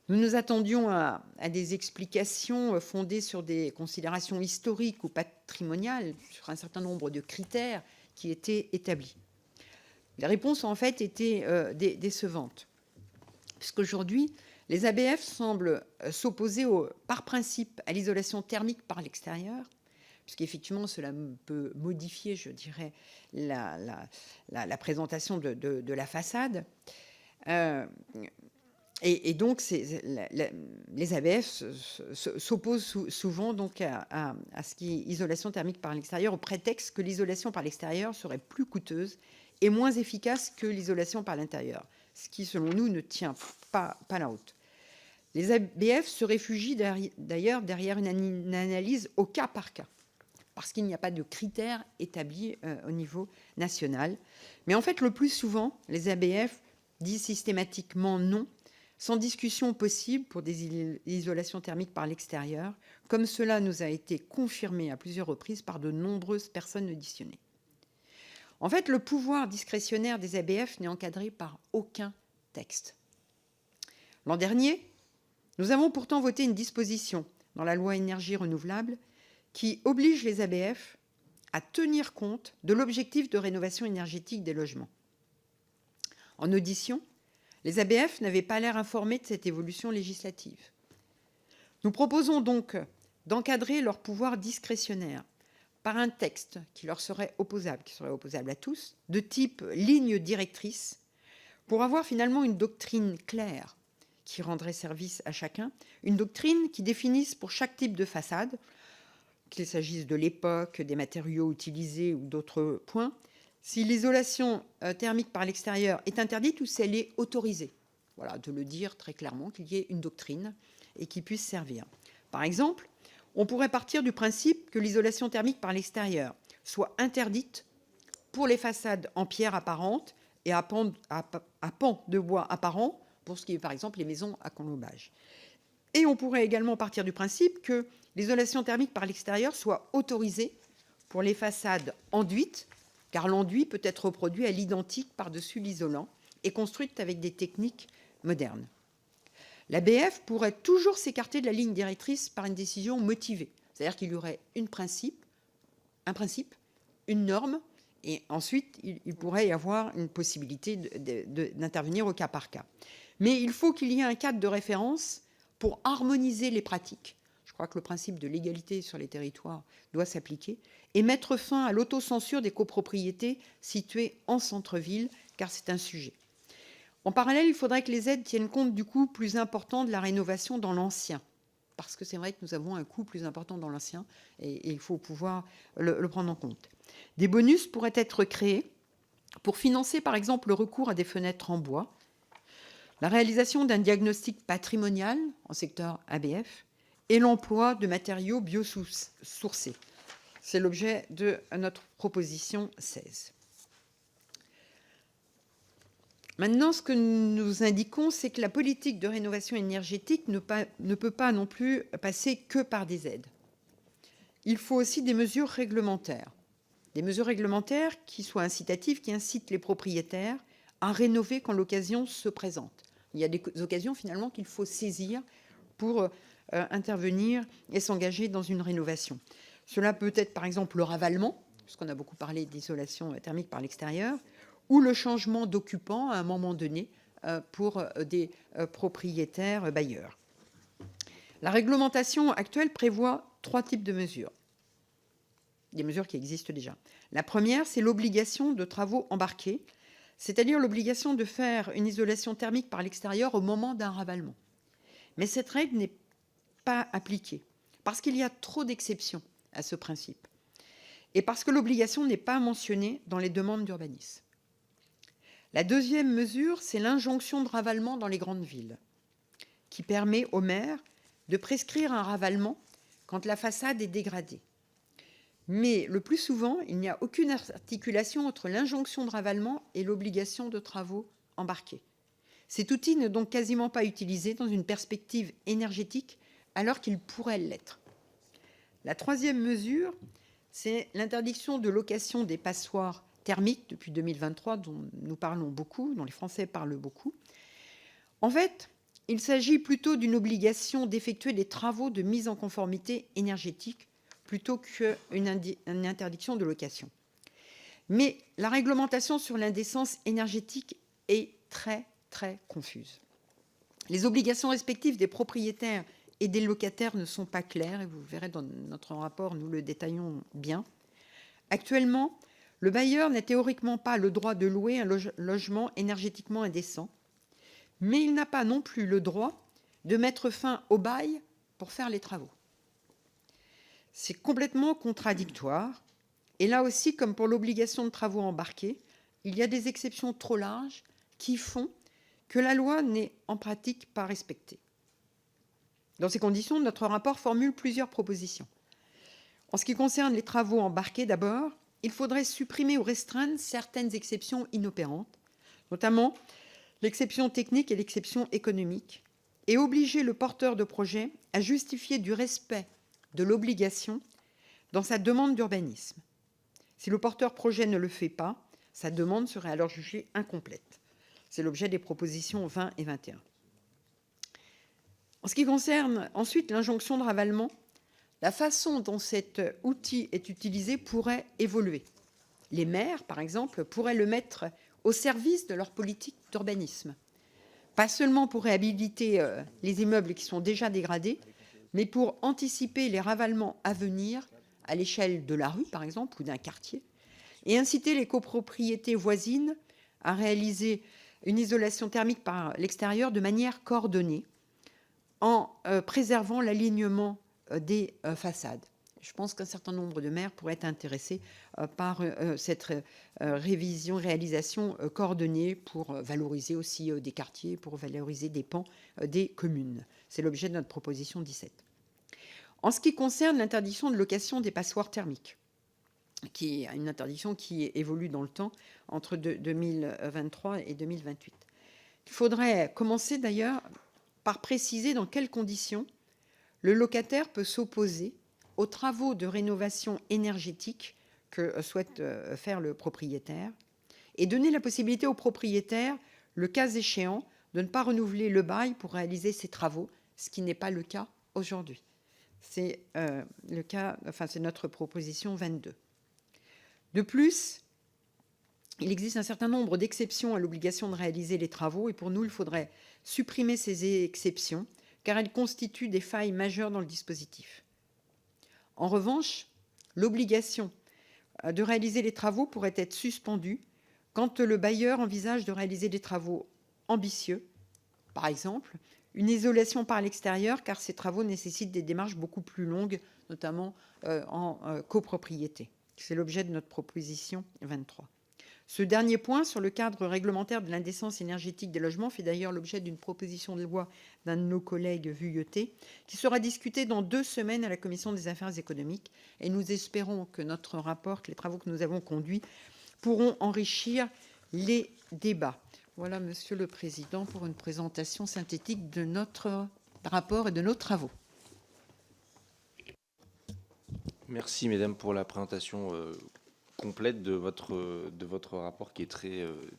Nous nous attendions à des explications fondées sur des considérations historiques ou patrimoniales, sur un certain nombre de critères qui étaient établis. Les réponses ont en fait été décevantes, puisqu'aujourd'hui, les ABF semblent s'opposer par principe à l'isolation thermique par l'extérieur, puisqu'effectivement, cela peut modifier, je dirais, la présentation de la façade. Et donc, les ABF s'opposent souvent donc à ce qui est isolation thermique par l'extérieur, au prétexte que l'isolation par l'extérieur serait plus coûteuse et moins efficace que l'isolation par l'intérieur, ce qui, selon nous, ne tient pas la route. Les ABF se réfugient d'ailleurs derrière une analyse au cas par cas, parce qu'il n'y a pas de critères établis au niveau national. Mais en fait, le plus souvent, les ABF disent systématiquement non, sans discussion possible pour des isolations thermiques par l'extérieur, comme cela nous a été confirmé à plusieurs reprises par de nombreuses personnes auditionnées. En fait, le pouvoir discrétionnaire des ABF n'est encadré par aucun texte. L'an dernier, nous avons pourtant voté une disposition dans la loi énergie renouvelable qui oblige les ABF à tenir compte de l'objectif de rénovation énergétique des logements. En audition, les ABF n'avaient pas l'air informés de cette évolution législative. Nous proposons donc d'encadrer leur pouvoir discrétionnaire par un texte qui leur serait opposable, à tous, de type ligne directrice, pour avoir finalement une doctrine claire qui rendrait service à chacun, une doctrine qui définisse pour chaque type de façade, qu'il s'agisse de l'époque, des matériaux utilisés ou d'autres points, si l'isolation thermique par l'extérieur est interdite ou si elle est autorisée. Voilà, de le dire très clairement, qu'il y ait une doctrine et qui puisse servir. Par exemple, on pourrait partir du principe que l'isolation thermique par l'extérieur soit interdite pour les façades en pierre apparente et à pans de bois apparents, pour ce qui est, par exemple, les maisons à colombage. Et on pourrait également partir du principe que l'isolation thermique par l'extérieur soit autorisée pour les façades enduites, car l'enduit peut être reproduit à l'identique par-dessus l'isolant et construite avec des techniques modernes. L'ABF pourrait toujours s'écarter de la ligne directrice par une décision motivée. C'est-à-dire qu'il y aurait un principe, une norme, et ensuite, il pourrait y avoir une possibilité d'intervenir au cas par cas. Mais il faut qu'il y ait un cadre de référence pour harmoniser les pratiques. Je crois que le principe de l'égalité sur les territoires doit s'appliquer et mettre fin à l'autocensure des copropriétés situées en centre-ville, car c'est un sujet. En parallèle, il faudrait que les aides tiennent compte du coût plus important de la rénovation dans l'ancien, parce que c'est vrai que nous avons un coût plus important dans l'ancien et il faut pouvoir le prendre en compte. Des bonus pourraient être créés pour financer, par exemple, le recours à des fenêtres en bois, la réalisation d'un diagnostic patrimonial en secteur ABF et l'emploi de matériaux biosourcés. C'est l'objet de notre proposition 16. Maintenant, ce que nous indiquons, c'est que la politique de rénovation énergétique ne peut pas non plus passer que par des aides. Il faut aussi des mesures réglementaires. Des mesures réglementaires qui soient incitatives, qui incitent les propriétaires à rénover quand l'occasion se présente. Il y a des occasions, finalement, qu'il faut saisir pour intervenir et s'engager dans une rénovation. Cela peut être, par exemple, le ravalement, puisqu'on a beaucoup parlé d'isolation thermique par l'extérieur, ou le changement d'occupant à un moment donné pour des propriétaires bailleurs. La réglementation actuelle prévoit 3 types de mesures, des mesures qui existent déjà. La première, c'est l'obligation de travaux embarqués, c'est-à-dire l'obligation de faire une isolation thermique par l'extérieur au moment d'un ravalement. Mais cette règle n'est pas appliquée, parce qu'il y a trop d'exceptions à ce principe, et parce que l'obligation n'est pas mentionnée dans les demandes d'urbanisme. La deuxième mesure, c'est l'injonction de ravalement dans les grandes villes, qui permet au maire de prescrire un ravalement quand la façade est dégradée. Mais le plus souvent, il n'y a aucune articulation entre l'injonction de ravalement et l'obligation de travaux embarqués. Cet outil n'est donc quasiment pas utilisé dans une perspective énergétique, alors qu'il pourrait l'être. La troisième mesure, c'est l'interdiction de location des passoires thermiques depuis 2023, dont nous parlons beaucoup, dont les Français parlent beaucoup. En fait, il s'agit plutôt d'une obligation d'effectuer des travaux de mise en conformité énergétique plutôt qu'une interdiction de location. Mais la réglementation sur l'indécence énergétique est très, très confuse. Les obligations respectives des propriétaires et des locataires ne sont pas claires, et vous verrez dans notre rapport, nous le détaillons bien. Actuellement, le bailleur n'a théoriquement pas le droit de louer un logement énergétiquement indécent, mais il n'a pas non plus le droit de mettre fin au bail pour faire les travaux. C'est complètement contradictoire, et là aussi, comme pour l'obligation de travaux embarqués, il y a des exceptions trop larges qui font que la loi n'est en pratique pas respectée. Dans ces conditions, notre rapport formule plusieurs propositions. En ce qui concerne les travaux embarqués d'abord, il faudrait supprimer ou restreindre certaines exceptions inopérantes, notamment l'exception technique et l'exception économique, et obliger le porteur de projet à justifier du respect de l'obligation dans sa demande d'urbanisme. Si le porteur projet ne le fait pas, sa demande serait alors jugée incomplète. C'est l'objet des propositions 20 et 21. En ce qui concerne ensuite l'injonction de ravalement, la façon dont cet outil est utilisé pourrait évoluer. Les maires, par exemple, pourraient le mettre au service de leur politique d'urbanisme. Pas seulement pour réhabiliter les immeubles qui sont déjà dégradés, mais pour anticiper les ravalements à venir à l'échelle de la rue, par exemple, ou d'un quartier, et inciter les copropriétés voisines à réaliser une isolation thermique par l'extérieur de manière coordonnée, en préservant l'alignement des façades. Je pense qu'un certain nombre de maires pourraient être intéressés par cette réalisation coordonnée pour valoriser aussi des quartiers, pour valoriser des pans des communes. C'est l'objet de notre proposition 17. En ce qui concerne l'interdiction de location des passoires thermiques, qui est une interdiction qui évolue dans le temps entre 2023 et 2028, il faudrait commencer d'ailleurs par préciser dans quelles conditions le locataire peut s'opposer aux travaux de rénovation énergétique que souhaite faire le propriétaire et donner la possibilité au propriétaire, le cas échéant, de ne pas renouveler le bail pour réaliser ces travaux, ce qui n'est pas le cas aujourd'hui. C'est le cas, enfin, c'est notre proposition 22. De plus, il existe un certain nombre d'exceptions à l'obligation de réaliser les travaux et pour nous, il faudrait supprimer ces exceptions car elles constituent des failles majeures dans le dispositif. En revanche, l'obligation de réaliser les travaux pourrait être suspendue quand le bailleur envisage de réaliser des travaux ambitieux, par exemple une isolation par l'extérieur, car ces travaux nécessitent des démarches beaucoup plus longues, notamment en copropriété. C'est l'objet de notre proposition 23. Ce dernier point sur le cadre réglementaire de l'indécence énergétique des logements fait d'ailleurs l'objet d'une proposition de loi d'un de nos collègues Vuilletet, qui sera discutée dans 2 semaines à la Commission des affaires économiques. Et nous espérons que notre rapport, que les travaux que nous avons conduits, pourront enrichir les débats. Voilà, Monsieur le Président, pour une présentation synthétique de notre rapport et de nos travaux. Merci, mesdames, pour la présentation complète de votre rapport qui est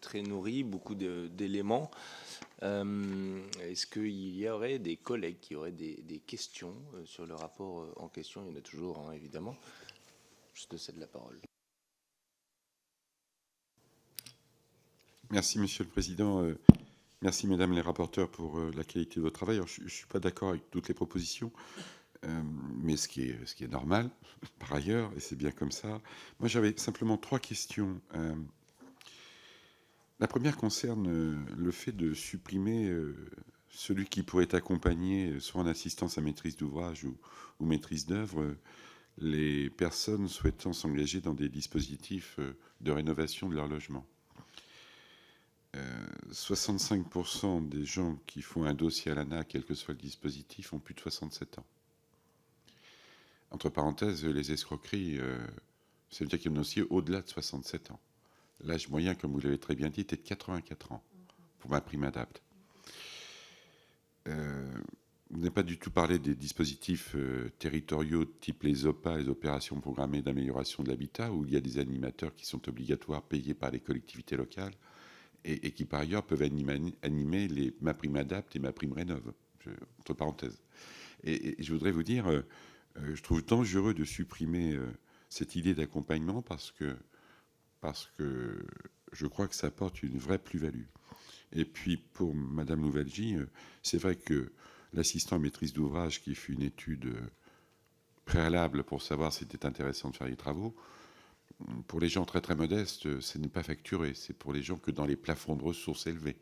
très nourri, beaucoup d'éléments. Est-ce qu'il y aurait des collègues qui auraient des questions sur le rapport en question? Il y en a toujours, hein, évidemment. Je te cède la parole. Merci, Monsieur le Président. Merci, Mesdames les rapporteurs, pour la qualité de votre travail. Alors, je ne suis pas d'accord avec toutes les propositions, mais ce qui est normal, par ailleurs, et c'est bien comme ça. Moi, j'avais simplement 3 questions. La première concerne le fait de supprimer celui qui pourrait être accompagné, soit en assistance à maîtrise d'ouvrage ou maîtrise d'œuvre, les personnes souhaitant s'engager dans des dispositifs de rénovation de leur logement. 65% des gens qui font un dossier à l'ANA, quel que soit le dispositif, ont plus de 67 ans. Entre parenthèses, les escroqueries, ça veut dire qu'il y en a aussi au-delà de 67 ans. L'âge moyen, comme vous l'avez très bien dit, était de 84 ans pour ma prime adapte. Vous n'avez pas du tout parlé des dispositifs territoriaux type les OPA, les opérations programmées d'amélioration de l'habitat, où il y a des animateurs qui sont obligatoires, payés par les collectivités locales, et qui par ailleurs peuvent animer les ma prime adapte et ma prime rénove, entre parenthèses. Et je voudrais vous dire, je trouve dangereux de supprimer cette idée d'accompagnement parce que je crois que ça apporte une vraie plus-value. Et puis pour Madame Louwagie, c'est vrai que l'assistant à maîtrise d'ouvrage, qui fut une étude préalable pour savoir si c'était intéressant de faire les travaux, pour les gens très très modestes, ce n'est pas facturé. C'est pour les gens que dans les plafonds de ressources élevés.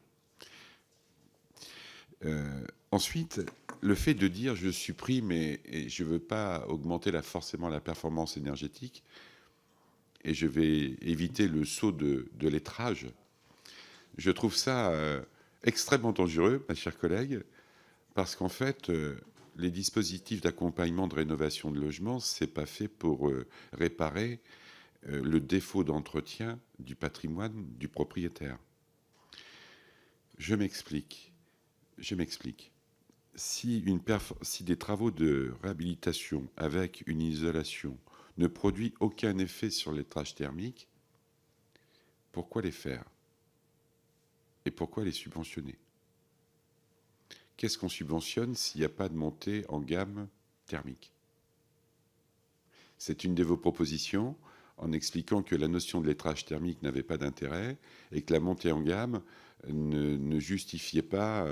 Ensuite, le fait de dire je supprime et je ne veux pas augmenter forcément la performance énergétique et je vais éviter le saut de lettrage, je trouve ça extrêmement dangereux, ma chère collègue, parce qu'en fait, les dispositifs d'accompagnement de rénovation de logement, ce n'est pas fait pour réparer le défaut d'entretien du patrimoine du propriétaire. Je m'explique. Si des travaux de réhabilitation avec une isolation ne produit aucun effet sur le lettrage thermique, pourquoi les faire? Et pourquoi les subventionner? Qu'est-ce qu'on subventionne s'il n'y a pas de montée en gamme thermique? C'est une de vos propositions, en expliquant que la notion de lettrage thermique n'avait pas d'intérêt et que la montée en gamme ne justifiait pas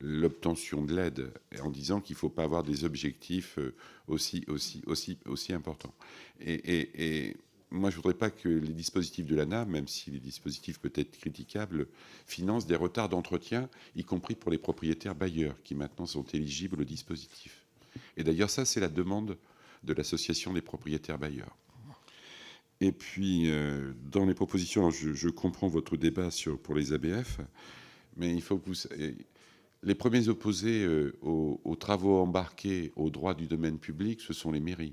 l'obtention de l'aide, en disant qu'il ne faut pas avoir des objectifs aussi importants. Et moi, je ne voudrais pas que les dispositifs de l'ANA, même si les dispositifs peuvent être critiquables, financent des retards d'entretien, y compris pour les propriétaires bailleurs, qui maintenant sont éligibles au dispositif. Et d'ailleurs, ça, c'est la demande de l'association des propriétaires bailleurs. Et puis, dans les propositions, je comprends votre débat pour les ABF, mais il faut que les premiers opposés aux travaux embarqués au droit du domaine public, ce sont les mairies.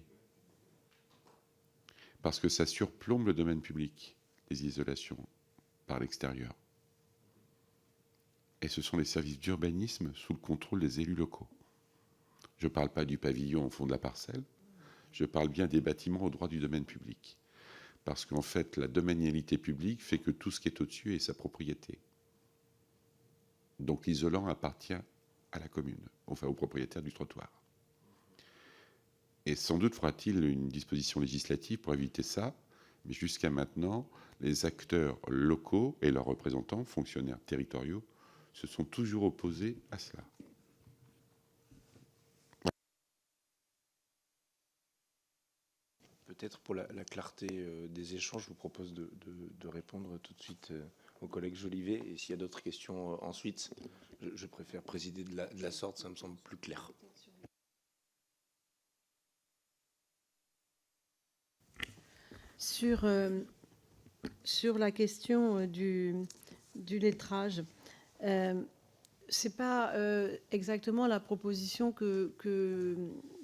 Parce que ça surplombe le domaine public, les isolations par l'extérieur. Et ce sont les services d'urbanisme sous le contrôle des élus locaux. Je ne parle pas du pavillon au fond de la parcelle, je parle bien des bâtiments au droit du domaine public. Parce qu'en fait, la domanialité publique fait que tout ce qui est au-dessus est sa propriété. Donc l'isolant appartient à la commune, enfin au propriétaire du trottoir. Et sans doute fera-t-il une disposition législative pour éviter ça, mais jusqu'à maintenant, les acteurs locaux et leurs représentants, fonctionnaires territoriaux, se sont toujours opposés à cela. Peut-être pour la clarté des échanges, je vous propose de répondre tout de suite au collègue Jolivet. Et s'il y a d'autres questions ensuite, je préfère présider de la sorte, ça me semble plus clair. Sur la question du lettrage, c'est pas exactement la proposition que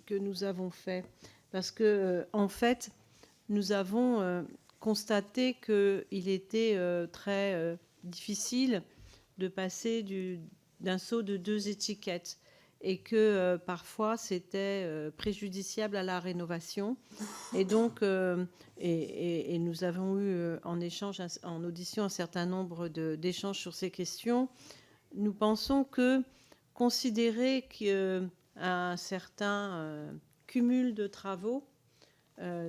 nous avons faite, parce que en fait, nous avons constaté qu'il était très difficile de passer d'un saut de 2 étiquettes, et que parfois c'était préjudiciable à la rénovation. Et donc, et nous avons eu en échange, en audition, un certain nombre d'échanges sur ces questions. Nous pensons que considérer qu'un certain cumul de travaux,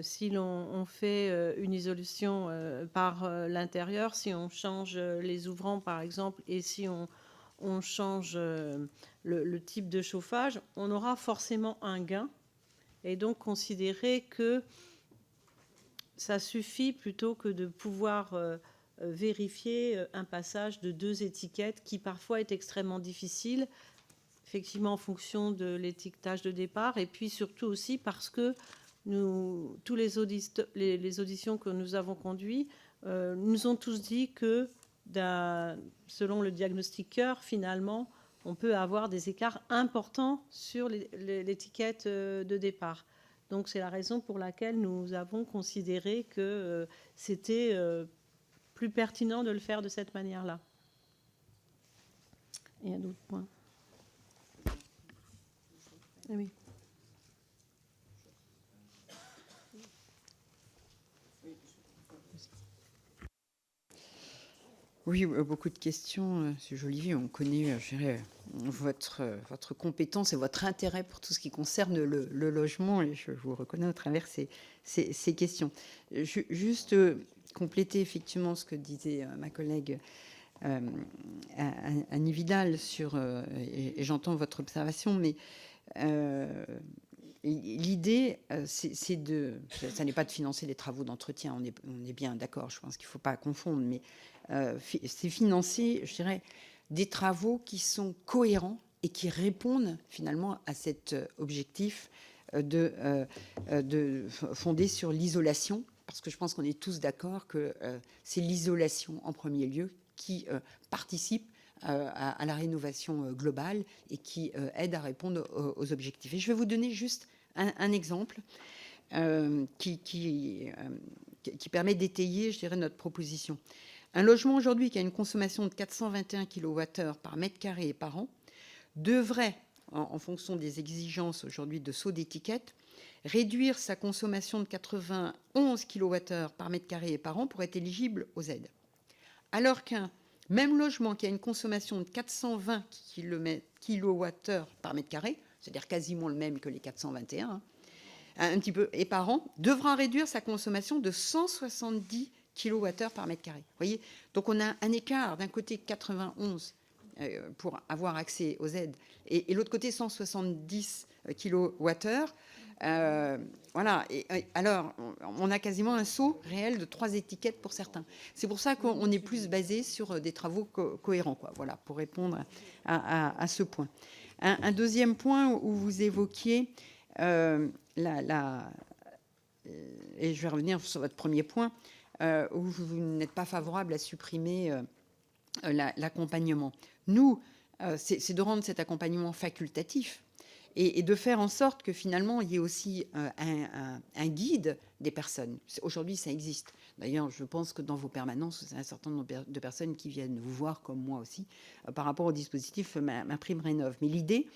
si l'on fait une isolation par l'intérieur, si on change les ouvrants par exemple, et si on change le type de chauffage, on aura forcément un gain. Et donc considérer que ça suffit plutôt que de pouvoir vérifier un passage de 2 étiquettes qui parfois est extrêmement difficile, effectivement en fonction de l'étiquetage de départ, et puis surtout aussi parce que tous les auditions que nous avons conduites nous ont tous dit que selon le diagnostiqueur, finalement, on peut avoir des écarts importants sur l'étiquette de départ. Donc c'est la raison pour laquelle nous avons considéré que c'était plus pertinent de le faire de cette manière-là. Il y a d'autres points. Oui. Oui, beaucoup de questions. Monsieur Jolivet, on connaît, je dirais, votre compétence et votre intérêt pour tout ce qui concerne le logement, et je vous reconnais au travers ces questions. Juste compléter effectivement ce que disait ma collègue Annie Vidal et j'entends votre observation, mais l'idée, ça n'est pas de financer les travaux d'entretien, on est bien d'accord, je pense qu'il ne faut pas confondre, mais c'est financer, je dirais, des travaux qui sont cohérents et qui répondent finalement à cet objectif fondé sur l'isolation, parce que je pense qu'on est tous d'accord que c'est l'isolation en premier lieu qui participe à la rénovation globale et qui aide à répondre aux objectifs. Et je vais vous donner juste un exemple qui permet d'étayer, je dirais, notre proposition. Un logement aujourd'hui qui a une consommation de 421 kWh par mètre carré et par an devrait, en fonction des exigences aujourd'hui de saut d'étiquette, réduire sa consommation de 91 kWh par mètre carré et par an pour être éligible aux aides. Alors qu'un même logement qui a une consommation de 420 kWh par mètre carré, c'est-à-dire quasiment le même que les 421, un petit peu, et par an, devra réduire sa consommation de 170 kWh par mètre carré. Vous voyez, donc on a un écart d'un côté 91 pour avoir accès aux aides et l'autre côté 170 kWh. Voilà. Et alors, on a quasiment un saut réel de 3 étiquettes pour certains. C'est pour ça qu'on est plus basé sur des travaux cohérents, quoi. Voilà, pour répondre à ce point. Un deuxième point où vous évoquiez et je vais revenir sur votre premier point, où vous n'êtes pas favorable à supprimer l'accompagnement. Nous, c'est de rendre cet accompagnement facultatif et de faire en sorte que finalement il y ait aussi un guide des personnes. Aujourd'hui, ça existe. D'ailleurs, je pense que dans vos permanences, c'est un certain nombre de personnes qui viennent vous voir, comme moi aussi, par rapport au dispositif Ma Prime Rénov'. Mais l'idée,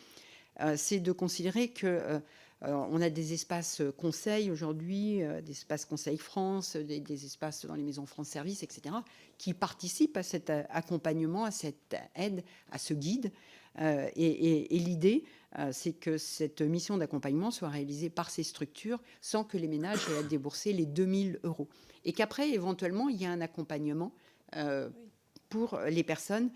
c'est de considérer que On a des espaces conseils aujourd'hui, des espaces conseil France, des espaces dans les maisons France Service, etc., qui participent à cet accompagnement, à cette aide, à ce guide. Et l'idée, c'est que cette mission d'accompagnement soit réalisée par ces structures sans que les ménages aient à débourser les 2000 euros. Et qu'après, éventuellement, il y a un accompagnement pour les personnes,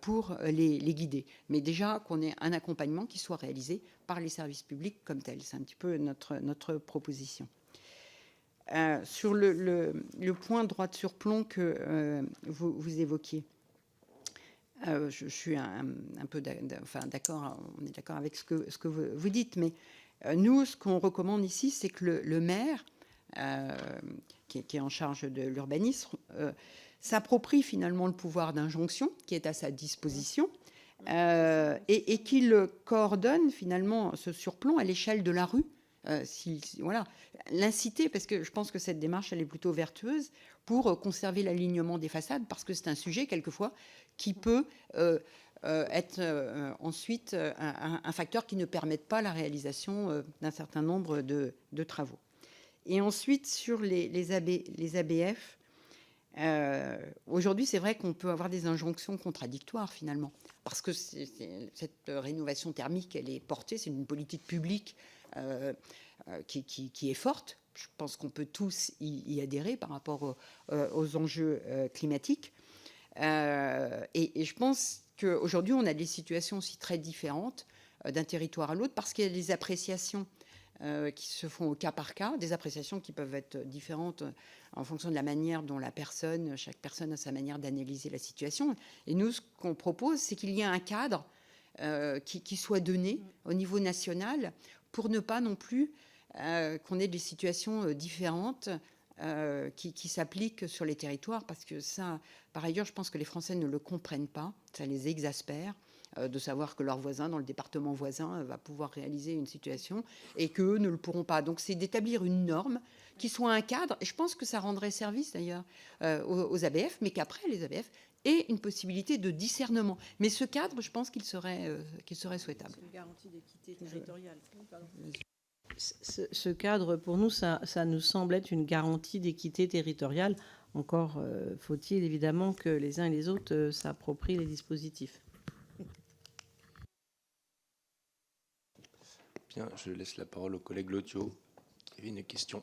pour les guider. Mais déjà qu'on ait un accompagnement qui soit réalisé par les services publics comme tel. C'est un petit peu notre proposition. Sur le point droit de surplomb que vous évoquiez, je suis un peu d'accord, on est d'accord avec ce que vous dites, mais nous, ce qu'on recommande ici, c'est que le maire, qui est en charge de l'urbanisme, s'approprie finalement le pouvoir d'injonction qui est à sa disposition et qu'il coordonne finalement ce surplomb à l'échelle de la rue. Voilà, l'inciter, parce que je pense que cette démarche elle est plutôt vertueuse pour conserver l'alignement des façades, parce que c'est un sujet quelquefois qui peut être ensuite un facteur qui ne permette pas la réalisation d'un certain nombre de travaux. Et ensuite sur les ABF, aujourd'hui c'est vrai qu'on peut avoir des injonctions contradictoires finalement, parce que cette rénovation thermique elle est portée, c'est une politique publique qui est forte. Je pense qu'on peut tous y adhérer par rapport aux enjeux climatiques. Et je pense qu'aujourd'hui, on a des situations aussi très différentes d'un territoire à l'autre, parce qu'il y a des appréciations qui se font au cas par cas, des appréciations qui peuvent être différentes en fonction de la manière dont chaque personne a sa manière d'analyser la situation. Et nous, ce qu'on propose, c'est qu'il y ait un cadre qui soit donné au niveau national pour ne pas non plus qu'on ait des situations différentes qui s'appliquent sur les territoires, parce que ça, par ailleurs, je pense que les Français ne le comprennent pas, ça les exaspère de savoir que leur voisin, dans le département voisin, va pouvoir réaliser une situation et qu'eux ne le pourront pas. Donc c'est d'établir une norme qui soit un cadre, et je pense que ça rendrait service d'ailleurs aux ABF, mais qu'après les ABF aient une possibilité de discernement. Mais ce cadre, je pense qu'il serait souhaitable. C'est une garantie d'équité territoriale. Ce cadre, pour nous, ça nous semble être une garantie d'équité territoriale. Encore faut-il évidemment que les uns et les autres s'approprient les dispositifs. Bien, je laisse la parole au collègue Lotio, qui avait une question.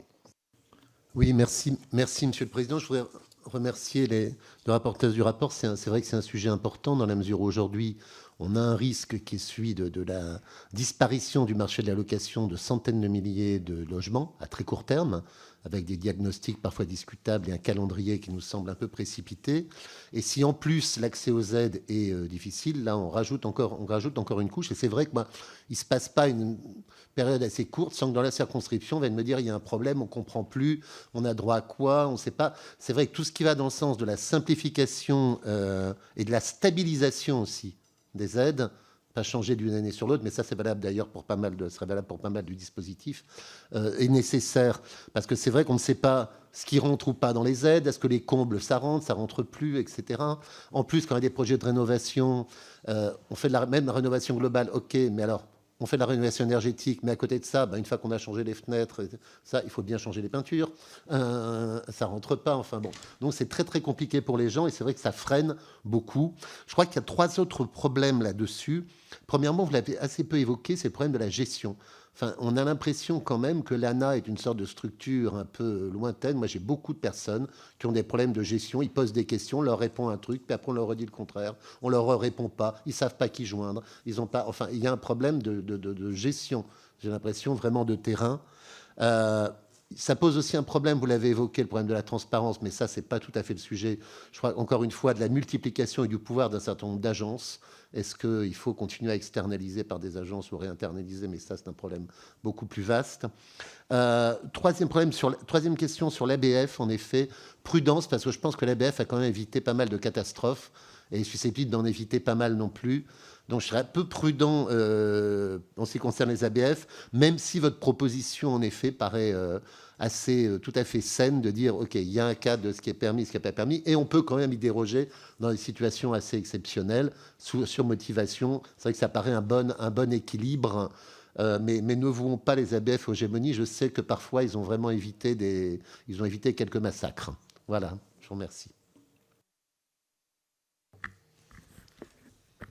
Oui, merci, Monsieur le Président. Je voudrais remercier le rapporteur du rapport. C'est vrai que c'est un sujet important dans la mesure où aujourd'hui, on a un risque qui est celui de la disparition du marché de la location de centaines de milliers de logements à très court terme, avec des diagnostics parfois discutables et un calendrier qui nous semble un peu précipité. Et si en plus l'accès aux aides est difficile, là on rajoute encore une couche. Et c'est vrai que il ne se passe pas une période assez courte sans que dans la circonscription on vienne me dire il y a un problème, on ne comprend plus, on a droit à quoi, on ne sait pas. C'est vrai que tout ce qui va dans le sens de la simplification et de la stabilisation aussi des aides, pas changer d'une année sur l'autre, mais ça c'est valable d'ailleurs pour pas mal du dispositif, est nécessaire, parce que c'est vrai qu'on ne sait pas ce qui rentre ou pas dans les aides, est-ce que les combles ça rentre plus, etc. En plus, quand il y a des projets de rénovation, on fait de la même rénovation globale, ok, mais alors on fait de la rénovation énergétique, mais à côté de ça, une fois qu'on a changé les fenêtres, ça, il faut bien changer les peintures. Ça rentre pas, enfin bon. Donc c'est très très compliqué pour les gens et c'est vrai que ça freine beaucoup. Je crois qu'il y a 3 autres problèmes là-dessus. Premièrement, vous l'avez assez peu évoqué, c'est le problème de la gestion. Enfin, on a l'impression quand même que l'ANA est une sorte de structure un peu lointaine. Moi, j'ai beaucoup de personnes qui ont des problèmes de gestion. Ils posent des questions, on leur répond un truc, puis après on leur redit le contraire. On leur répond pas. Ils savent pas qui joindre. Ils ont pas. Enfin, il y a un problème de gestion. J'ai l'impression vraiment de terrain. Ça pose aussi un problème, vous l'avez évoqué, le problème de la transparence, mais ça, c'est pas tout à fait le sujet. Je crois, encore une fois, de la multiplication et du pouvoir d'un certain nombre d'agences. Est-ce qu'il faut continuer à externaliser par des agences ou réinternaliser? Mais ça, c'est un problème beaucoup plus vaste. Troisième question sur l'ABF, en effet, prudence, parce que je pense que l'ABF a quand même évité pas mal de catastrophes et est susceptible d'en éviter pas mal non plus. Donc, je serais un peu prudent en ce qui concerne les ABF, même si votre proposition, en effet, paraît tout à fait saine de dire, OK, il y a un cadre de ce qui est permis, ce qui n'est pas permis, et on peut quand même y déroger dans des situations assez exceptionnelles, sur motivation. C'est vrai que ça paraît un bon équilibre mais ne vouons pas les ABF aux gémonies. Je sais que parfois, ils ont vraiment évité quelques massacres. Voilà, je vous remercie.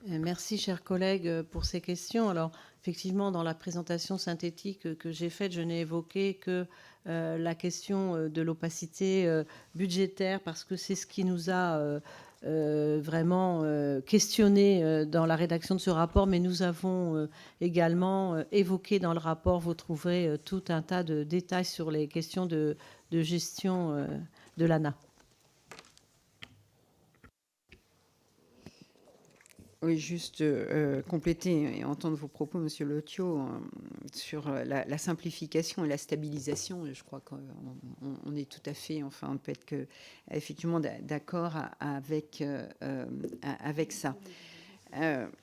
Merci, chers collègues, pour ces questions. Alors, effectivement, dans la présentation synthétique que j'ai faite, je n'ai évoqué que la question de l'opacité budgétaire, parce que c'est ce qui nous a vraiment questionné dans la rédaction de ce rapport, mais nous avons également évoqué dans le rapport, vous trouverez tout un tas de détails sur les questions de gestion de l'ANA. Oui, juste compléter et entendre vos propos, Monsieur Lotio, sur la simplification et la stabilisation. Je crois qu'on est tout à fait, enfin, on peut être que, effectivement d'accord avec ça.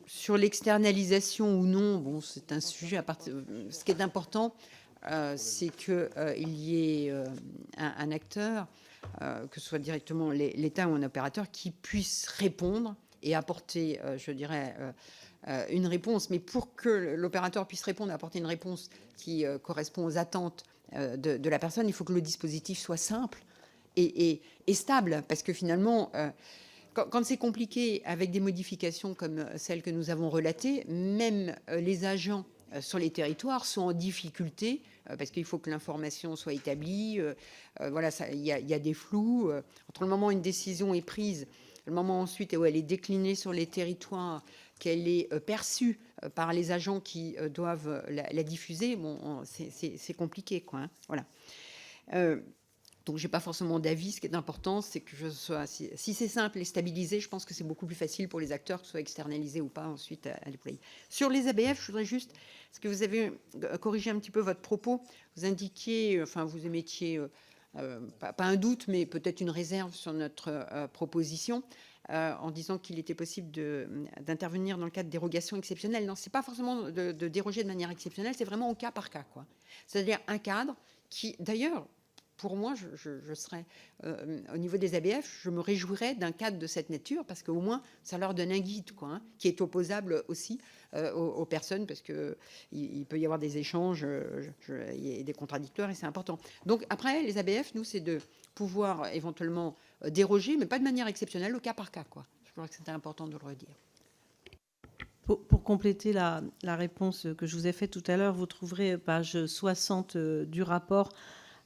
Sur l'externalisation ou non, bon, c'est un sujet à partir. Ce qui est important, c'est qu'il y ait un acteur, que ce soit directement l'État ou un opérateur, qui puisse répondre et apporter, je dirais, une réponse. Mais pour que l'opérateur puisse répondre et apporter une réponse qui correspond aux attentes de la personne, il faut que le dispositif soit simple et stable. Parce que finalement, quand c'est compliqué, avec des modifications comme celles que nous avons relatées, même les agents sur les territoires sont en difficulté parce qu'il faut que l'information soit établie. Voilà, il y a des flous. Entre le moment où une décision est prise, le moment ensuite où elle est déclinée sur les territoires, qu'elle est perçue par les agents qui doivent la diffuser, bon, c'est compliqué, quoi. Hein, voilà. Donc, j'ai pas forcément d'avis. Ce qui est important, c'est que je sois. Si c'est simple et stabilisé, je pense que c'est beaucoup plus facile pour les acteurs, que ce soit externalisé ou pas, ensuite à déployer. Sur les ABF, je voudrais juste, parce que vous avez corrigé un petit peu votre propos, vous indiquiez, enfin, vous émettiez pas un doute, mais peut-être une réserve sur notre proposition, en disant qu'il était possible d'intervenir dans le cadre de dérogations exceptionnelles. Non, c'est pas forcément de déroger de manière exceptionnelle, c'est vraiment au cas par cas, quoi. C'est-à-dire un cadre qui, d'ailleurs, pour moi, je serais, au niveau des ABF, je me réjouirais d'un cadre de cette nature, parce qu'au moins, ça leur donne un guide, quoi, hein, qui est opposable aussi aux personnes, parce qu'il peut y avoir des échanges, et des contradictoires, et c'est important. Donc après, les ABF, nous, c'est de pouvoir éventuellement déroger, mais pas de manière exceptionnelle, au cas par cas, quoi. Je crois que c'était important de le redire. Pour compléter la réponse que je vous ai faite tout à l'heure, vous trouverez page 60 du rapport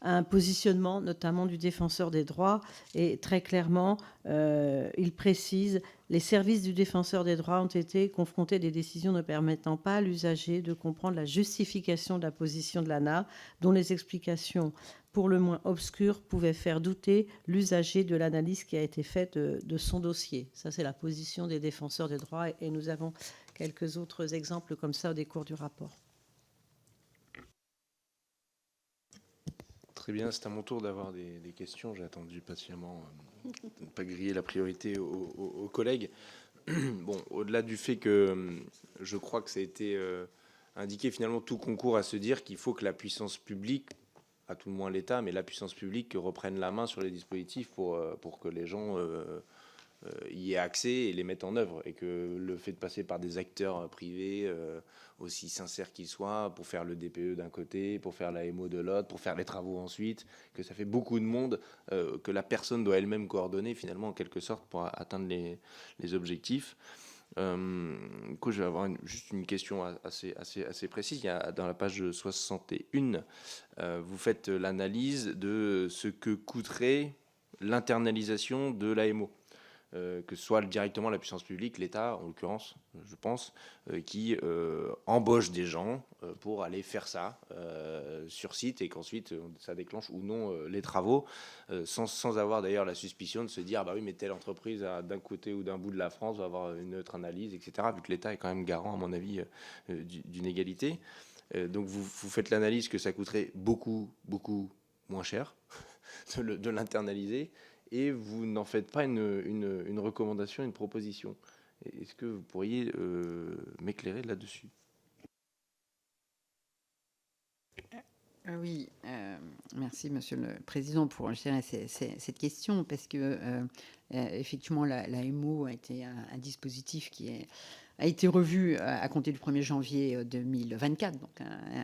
un positionnement notamment du défenseur des droits, et très clairement il précise: les services du défenseur des droits ont été confrontés à des décisions ne permettant pas à l'usager de comprendre la justification de la position de l'ANA, dont les explications pour le moins obscures pouvaient faire douter l'usager de l'analyse qui a été faite de son dossier. Ça, c'est la position des défenseurs des droits, et nous avons quelques autres exemples comme ça au décours du rapport. Très bien, c'est à mon tour d'avoir des questions. J'ai attendu patiemment de ne pas griller la priorité aux collègues. Bon, au-delà du fait que je crois que ça a été indiqué, finalement, tout concourt à se dire qu'il faut que la puissance publique, à tout le moins l'État, mais la puissance publique reprenne la main sur les dispositifs pour que les gens y aient accès et les mettent en œuvre, et que le fait de passer par des acteurs privés, aussi sincères qu'ils soient, pour faire le DPE d'un côté, pour faire la MO de l'autre, pour faire les travaux ensuite, que ça fait beaucoup de monde, que la personne doit elle-même coordonner finalement en quelque sorte pour atteindre les objectifs. Du coup, je vais avoir juste une question assez précise. Il y a, dans la page 61, vous faites l'analyse de ce que coûterait l'internalisation de l'AMO. Que ce soit directement la puissance publique, l'État en l'occurrence, je pense, qui embauche des gens pour aller faire ça sur site, et qu'ensuite ça déclenche ou non les travaux, sans avoir d'ailleurs la suspicion de se dire bah oui, mais telle entreprise d'un côté ou d'un bout de la France va avoir une autre analyse, etc., vu que l'État est quand même garant, à mon avis, d'une égalité. Donc vous faites l'analyse que ça coûterait beaucoup moins cher de l'internaliser, et vous n'en faites pas une recommandation, une proposition. Est-ce que vous pourriez m'éclairer là-dessus? Oui, merci Monsieur le Président pour cette question, parce que effectivement la MO a été un dispositif qui est a été revu à compter du 1er janvier 2024, donc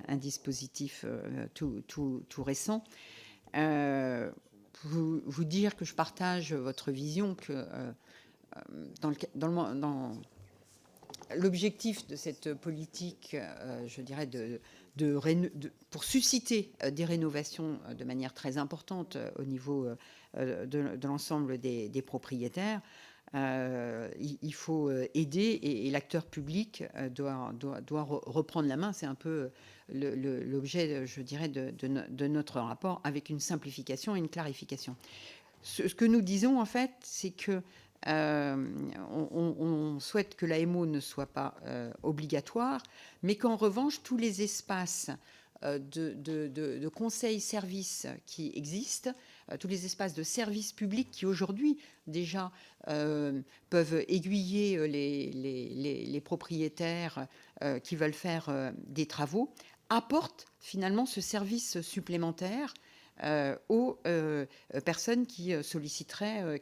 un dispositif tout récent. Vous dire que je partage votre vision que dans l'objectif de cette politique, je dirais, pour susciter des rénovations de manière très importante au niveau de l'ensemble des propriétaires, il faut aider et l'acteur public doit reprendre la main. C'est un peu l'objet, je dirais, de notre rapport, avec une simplification et une clarification. Ce que nous disons, en fait, c'est que on souhaite que l'AMO ne soit pas obligatoire, mais qu'en revanche, tous les espaces de conseil-service qui existent, tous les espaces de service public qui aujourd'hui déjà peuvent aiguiller les propriétaires qui veulent faire des travaux, apportent finalement ce service supplémentaire aux personnes qui solliciteraient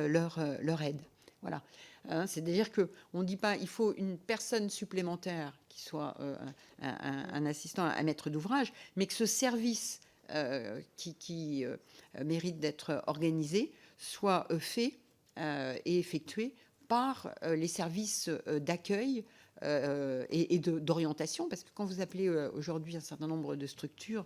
leur aide. Voilà. C'est-à-dire qu'on ne dit pas il faut une personne supplémentaire qui soit un assistant, un maître d'ouvrage, mais que ce service qui mérite d'être organisé soit fait et effectué par les services d'accueil et d'orientation, parce que quand vous appelez aujourd'hui un certain nombre de structures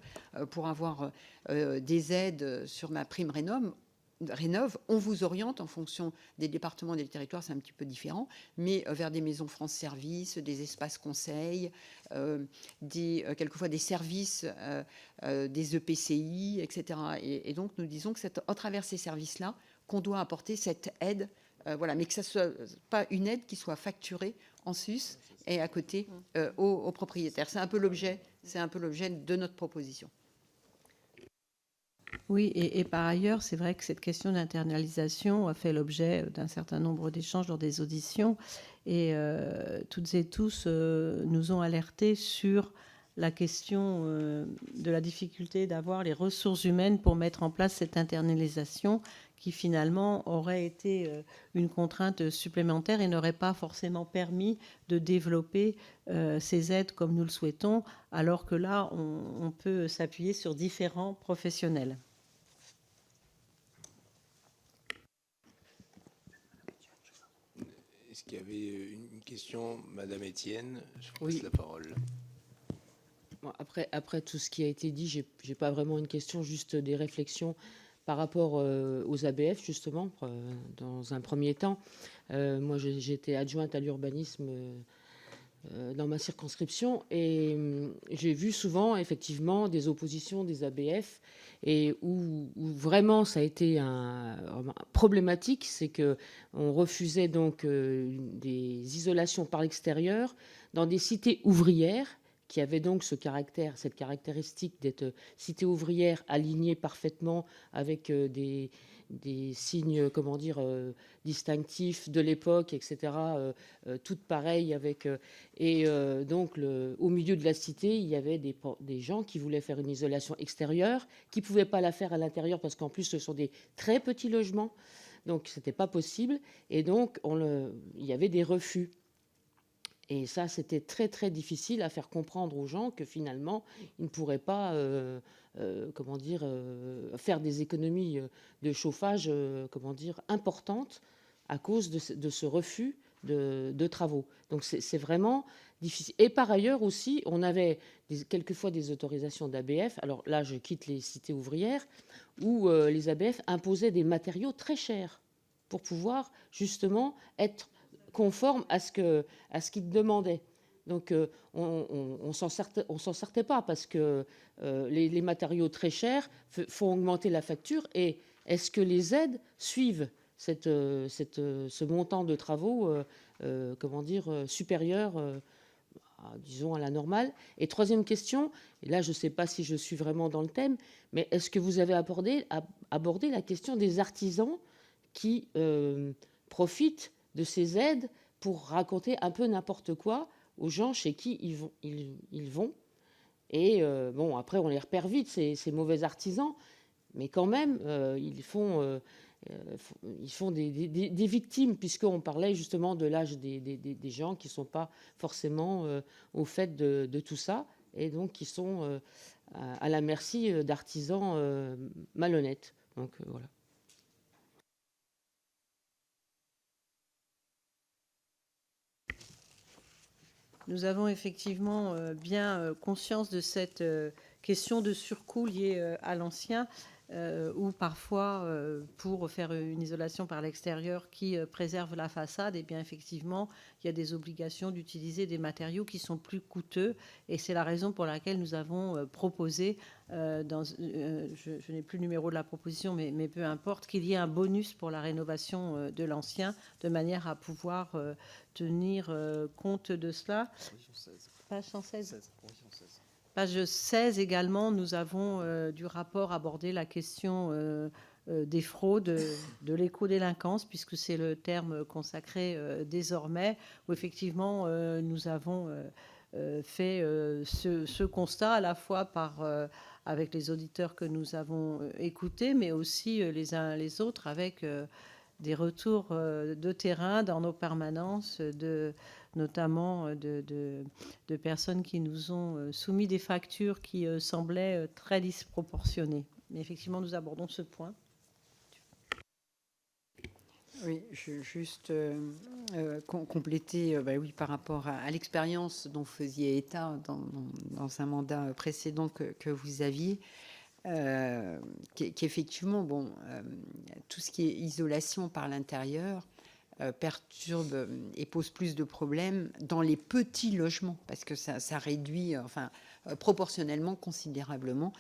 pour avoir des aides sur ma prime Rénov, on vous oriente en fonction des départements, des territoires, c'est un petit peu différent, mais vers des maisons France Service, des espaces conseils, quelquefois des services, des EPCI, etc. Et donc nous disons que c'est à travers ces services-là qu'on doit apporter cette aide, voilà, mais que ce ne soit pas une aide qui soit facturée en sus et à côté aux propriétaires. C'est un peu l'objet de notre proposition. Oui, et par ailleurs, c'est vrai que cette question d'internalisation a fait l'objet d'un certain nombre d'échanges lors des auditions, et toutes et tous nous ont alertés sur la question de la difficulté d'avoir les ressources humaines pour mettre en place cette internalisation qui finalement aurait été une contrainte supplémentaire et n'aurait pas forcément permis de développer ces aides comme nous le souhaitons, alors que là, on peut s'appuyer sur différents professionnels. Est-ce qu'il y avait une question, Madame Étienne? Je vous Oui. passe la parole. Bon, après tout ce qui a été dit, j'ai pas vraiment une question, juste des réflexions par rapport aux ABF, justement, dans un premier temps. Moi, j'étais adjointe à l'urbanisme dans ma circonscription, et j'ai vu souvent, effectivement, des oppositions des ABF, et où vraiment ça a été problématique, c'est qu'on refusait donc des isolations par l'extérieur dans des cités ouvrières, qui avait donc cette caractéristique d'être cité ouvrière alignée parfaitement avec des signes, comment dire, distinctifs de l'époque, etc., toutes pareilles avec... donc, au milieu de la cité, il y avait des gens qui voulaient faire une isolation extérieure, qui ne pouvaient pas la faire à l'intérieur, parce qu'en plus, ce sont des très petits logements, donc ce n'était pas possible, et donc il y avait des refus. Et ça, c'était très, très difficile à faire comprendre aux gens que finalement, ils ne pourraient pas faire des économies de chauffage importantes à cause de ce refus de travaux. Donc, c'est vraiment difficile. Et par ailleurs aussi, on avait quelquefois des autorisations d'ABF. Alors là, je quitte les cités ouvrières, où les ABF imposaient des matériaux très chers pour pouvoir justement être conforme à ce qu'ils demandaient. Donc, on s'en sortait pas, parce que les matériaux très chers font augmenter la facture. Et est-ce que les aides suivent ce montant de travaux supérieur disons à la normale? Et troisième question, et là je ne sais pas si je suis vraiment dans le thème, mais est-ce que vous avez abordé la question des artisans qui profitent de ces aides pour raconter un peu n'importe quoi aux gens chez qui ils vont. Et bon, après, on les repère vite, ces mauvais artisans, mais quand même, ils font... ils font des victimes, puisqu'on parlait justement de l'âge des gens qui ne sont pas forcément au fait de tout ça, et donc qui sont à la merci d'artisans malhonnêtes. Donc voilà. Nous avons effectivement bien conscience de cette question de surcoût liée à l'ancien, où parfois, pour faire une isolation par l'extérieur qui préserve la façade, et bien effectivement, il y a des obligations d'utiliser des matériaux qui sont plus coûteux, et c'est la raison pour laquelle nous avons proposé, je n'ai plus le numéro de la proposition, mais peu importe, qu'il y ait un bonus pour la rénovation de l'ancien, de manière à pouvoir tenir compte de cela. Page 116. Page 16 également, nous avons du rapport abordé la question des fraudes, de l'éco-délinquance, puisque c'est le terme consacré désormais, où effectivement nous avons fait ce constat à la fois avec les auditeurs que nous avons écoutés, mais aussi les uns les autres avec des retours de terrain dans nos permanences, notamment de personnes qui nous ont soumis des factures qui semblaient très disproportionnées. Mais effectivement, nous abordons ce point. Oui, juste compléter oui, par rapport à l'expérience dont vous faisiez état dans un mandat précédent que vous aviez. Qu'effectivement, tout ce qui est isolation par l'intérieur perturbe et pose plus de problèmes dans les petits logements, parce que ça réduit, proportionnellement, considérablement.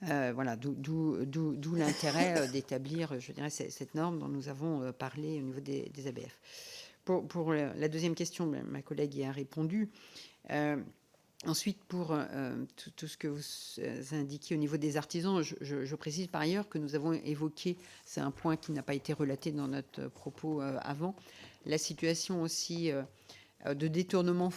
Voilà, d'où l'intérêt d'établir, je dirais, cette norme dont nous avons parlé au niveau des ABF. Pour la deuxième question, ma collègue y a répondu. Ensuite, pour tout ce que vous indiquez au niveau des artisans, je précise par ailleurs que nous avons évoqué, c'est un point qui n'a pas été relaté dans notre propos avant, la situation aussi de détournement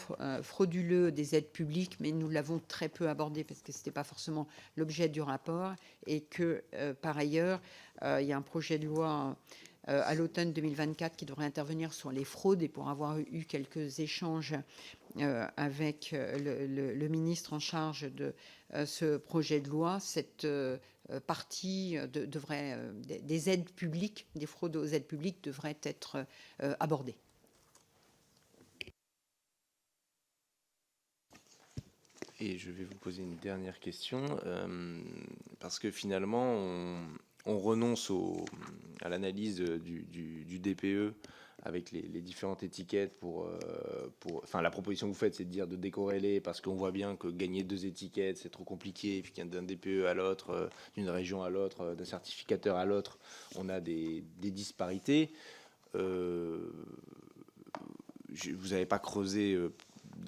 frauduleux des aides publiques, mais nous l'avons très peu abordé parce que ce n'était pas forcément l'objet du rapport, et que par ailleurs, il y a un projet de loi à l'automne 2024 qui devrait intervenir sur les fraudes, et pour avoir eu quelques échanges avec le ministre en charge de ce projet de loi, cette partie des aides publiques, des fraudes aux aides publiques devrait être abordée. Et je vais vous poser une dernière question, parce que finalement, on renonce à l'analyse du DPE avec les différentes étiquettes enfin, la proposition que vous faites, c'est de dire de décorréler, parce qu'on voit bien que gagner 2 étiquettes, c'est trop compliqué, et puis d'un DPE à l'autre, d'une région à l'autre, d'un certificateur à l'autre, on a des disparités. Vous n'avez pas creusé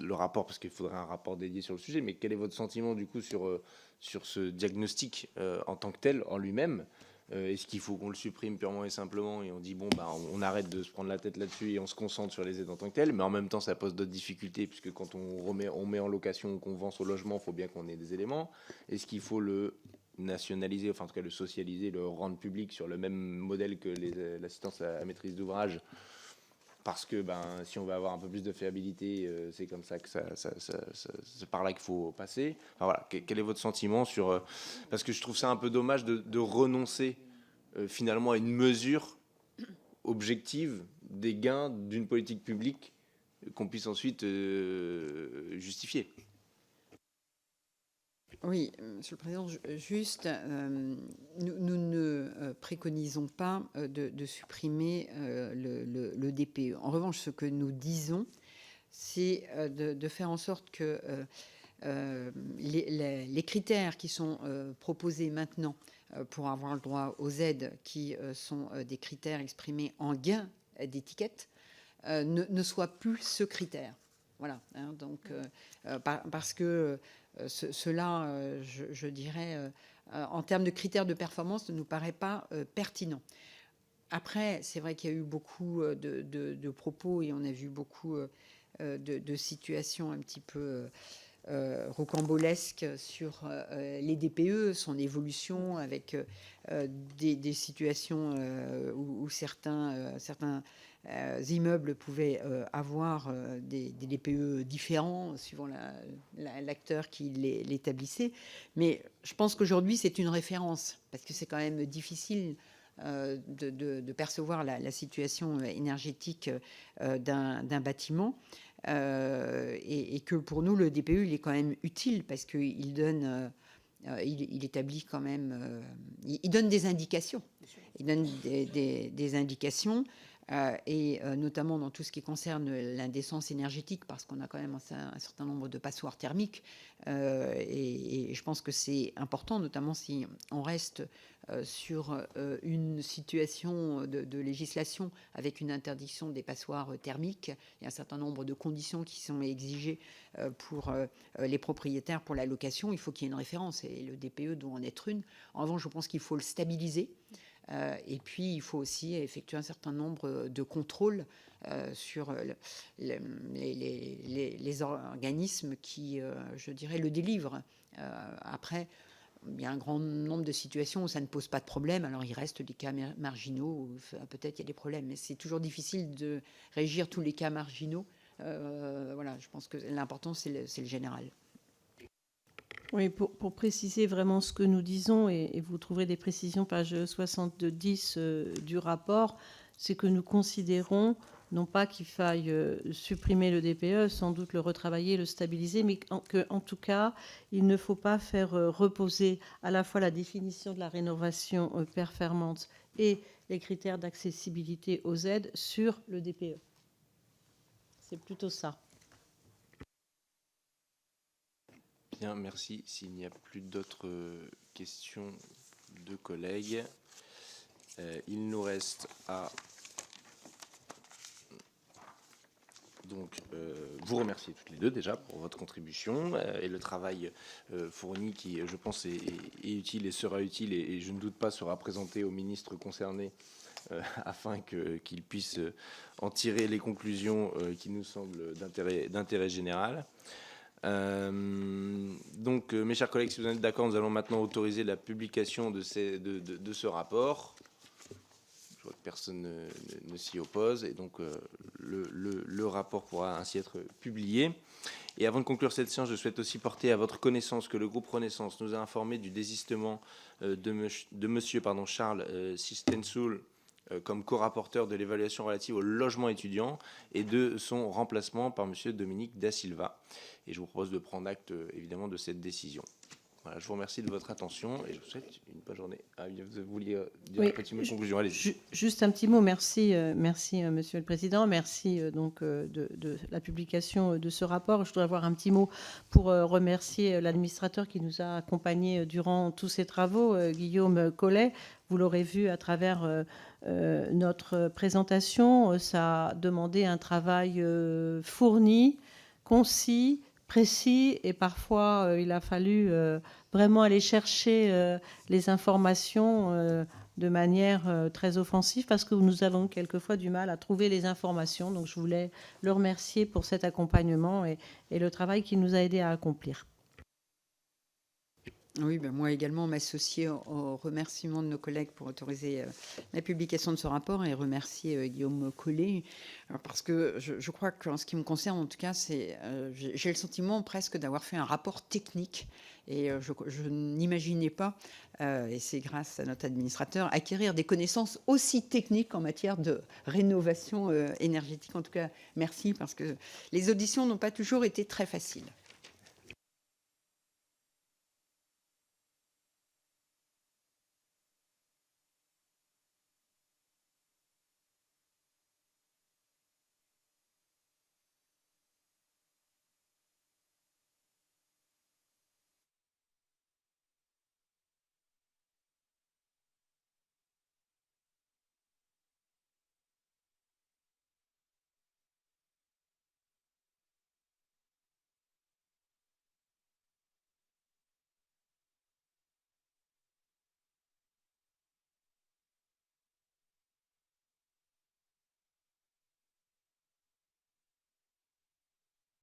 le rapport, parce qu'il faudrait un rapport dédié sur le sujet, mais quel est votre sentiment du coup sur ce diagnostic en tant que tel, en lui-même? Est-ce qu'il faut qu'on le supprime purement et simplement, et on dit on arrête de se prendre la tête là-dessus et on se concentre sur les aides en tant que telles, mais en même temps ça pose d'autres difficultés, puisque quand on met en location ou qu'on vend son logement, il faut bien qu'on ait des éléments. Est-ce qu'il faut le nationaliser, enfin en tout cas le socialiser, le rendre public sur le même modèle que l'assistance à maîtrise d'ouvrage, parce que si on veut avoir un peu plus de fiabilité, c'est comme ça que c'est par là qu'il faut passer. Enfin, voilà, quel est votre sentiment sur parce que je trouve ça un peu dommage de renoncer finalement à une mesure objective des gains d'une politique publique qu'on puisse ensuite justifier. Oui, Monsieur le Président, juste, nous ne préconisons pas de supprimer le DPE. En revanche, ce que nous disons, c'est de faire en sorte que les critères qui sont proposés maintenant pour avoir le droit aux aides, qui sont des critères exprimés en gain d'étiquette, ne soient plus ce critère. Voilà, hein, donc parce que cela, je dirais, en termes de critères de performance, ne nous paraît pas pertinent. Après, c'est vrai qu'il y a eu beaucoup de propos, et on a vu beaucoup de situations un petit peu rocambolesque sur les DPE, son évolution avec des situations où certains immeubles pouvaient avoir des DPE différents suivant l'acteur qui l'établissait. Mais je pense qu'aujourd'hui, c'est une référence, parce que c'est quand même difficile de percevoir la situation énergétique d'un bâtiment. Et que pour nous, le DPE, il est quand même utile, parce qu'il donne... il établit quand même, il donne des indications. Il donne des indications, et notamment dans tout ce qui concerne l'indécence énergétique, parce qu'on a quand même un certain nombre de passoires thermiques. Et je pense que c'est important, notamment si on reste sur une situation de législation avec une interdiction des passoires thermiques. Il y a un certain nombre de conditions qui sont exigées pour les propriétaires pour la location. Il faut qu'il y ait une référence, et le DPE doit en être une. En revanche, je pense qu'il faut le stabiliser. Et puis, il faut aussi effectuer un certain nombre de contrôles sur les organismes qui, je dirais, le délivrent. Après, il y a un grand nombre de situations où ça ne pose pas de problème. Alors, il reste des cas marginaux où peut-être il y a des problèmes. Mais c'est toujours difficile de régir tous les cas marginaux. Voilà, je pense que l'important, c'est le général. Oui, pour préciser vraiment ce que nous disons, et vous trouverez des précisions, page 70 du rapport, c'est que nous considérons, non pas qu'il faille supprimer le DPE, sans doute le retravailler, le stabiliser, mais qu'en tout cas, il ne faut pas faire reposer à la fois la définition de la rénovation performante et les critères d'accessibilité aux aides sur le DPE. C'est plutôt ça. Bien, merci. S'il n'y a plus d'autres questions de collègues, il nous reste à donc vous remercier toutes les deux déjà pour votre contribution et le travail fourni qui, je pense, est utile et sera utile, et je ne doute pas sera présenté au ministre concerné afin qu'il puisse en tirer les conclusions qui nous semblent d'intérêt général. Donc, mes chers collègues, si vous êtes d'accord, nous allons maintenant autoriser la publication de ce rapport. Je vois que personne ne s'y oppose, et donc le rapport pourra ainsi être publié. Et avant de conclure cette séance, je souhaite aussi porter à votre connaissance que le groupe Renaissance nous a informé du désistement de monsieur Charles Sistensoul comme co-rapporteur de l'évaluation relative au logement étudiant, et de son remplacement par monsieur Dominique Da Silva. Et je vous propose de prendre acte évidemment de cette décision. Voilà, je vous remercie de votre attention et je vous souhaite une bonne journée. Vous vouliez dire un petit mot de conclusion, allez-y. Juste un petit mot, merci Monsieur le Président, merci donc de la publication de ce rapport. Je voudrais avoir un petit mot pour remercier l'administrateur qui nous a accompagnés durant tous ces travaux, Guillaume Collet. Vous l'aurez vu à travers notre présentation, ça a demandé un travail fourni, concis, précis, et parfois il a fallu vraiment aller chercher les informations de manière très offensive, parce que nous avons quelquefois du mal à trouver les informations. Donc je voulais le remercier pour cet accompagnement et le travail qu'il nous a aidé à accomplir. Oui, ben moi également m'associer au remerciement de nos collègues pour autoriser la publication de ce rapport, et remercier Guillaume Collet, parce que je crois qu'en ce qui me concerne, en tout cas, j'ai le sentiment presque d'avoir fait un rapport technique, et je n'imaginais pas, et c'est grâce à notre administrateur, acquérir des connaissances aussi techniques en matière de rénovation énergétique. En tout cas, merci, parce que les auditions n'ont pas toujours été très faciles.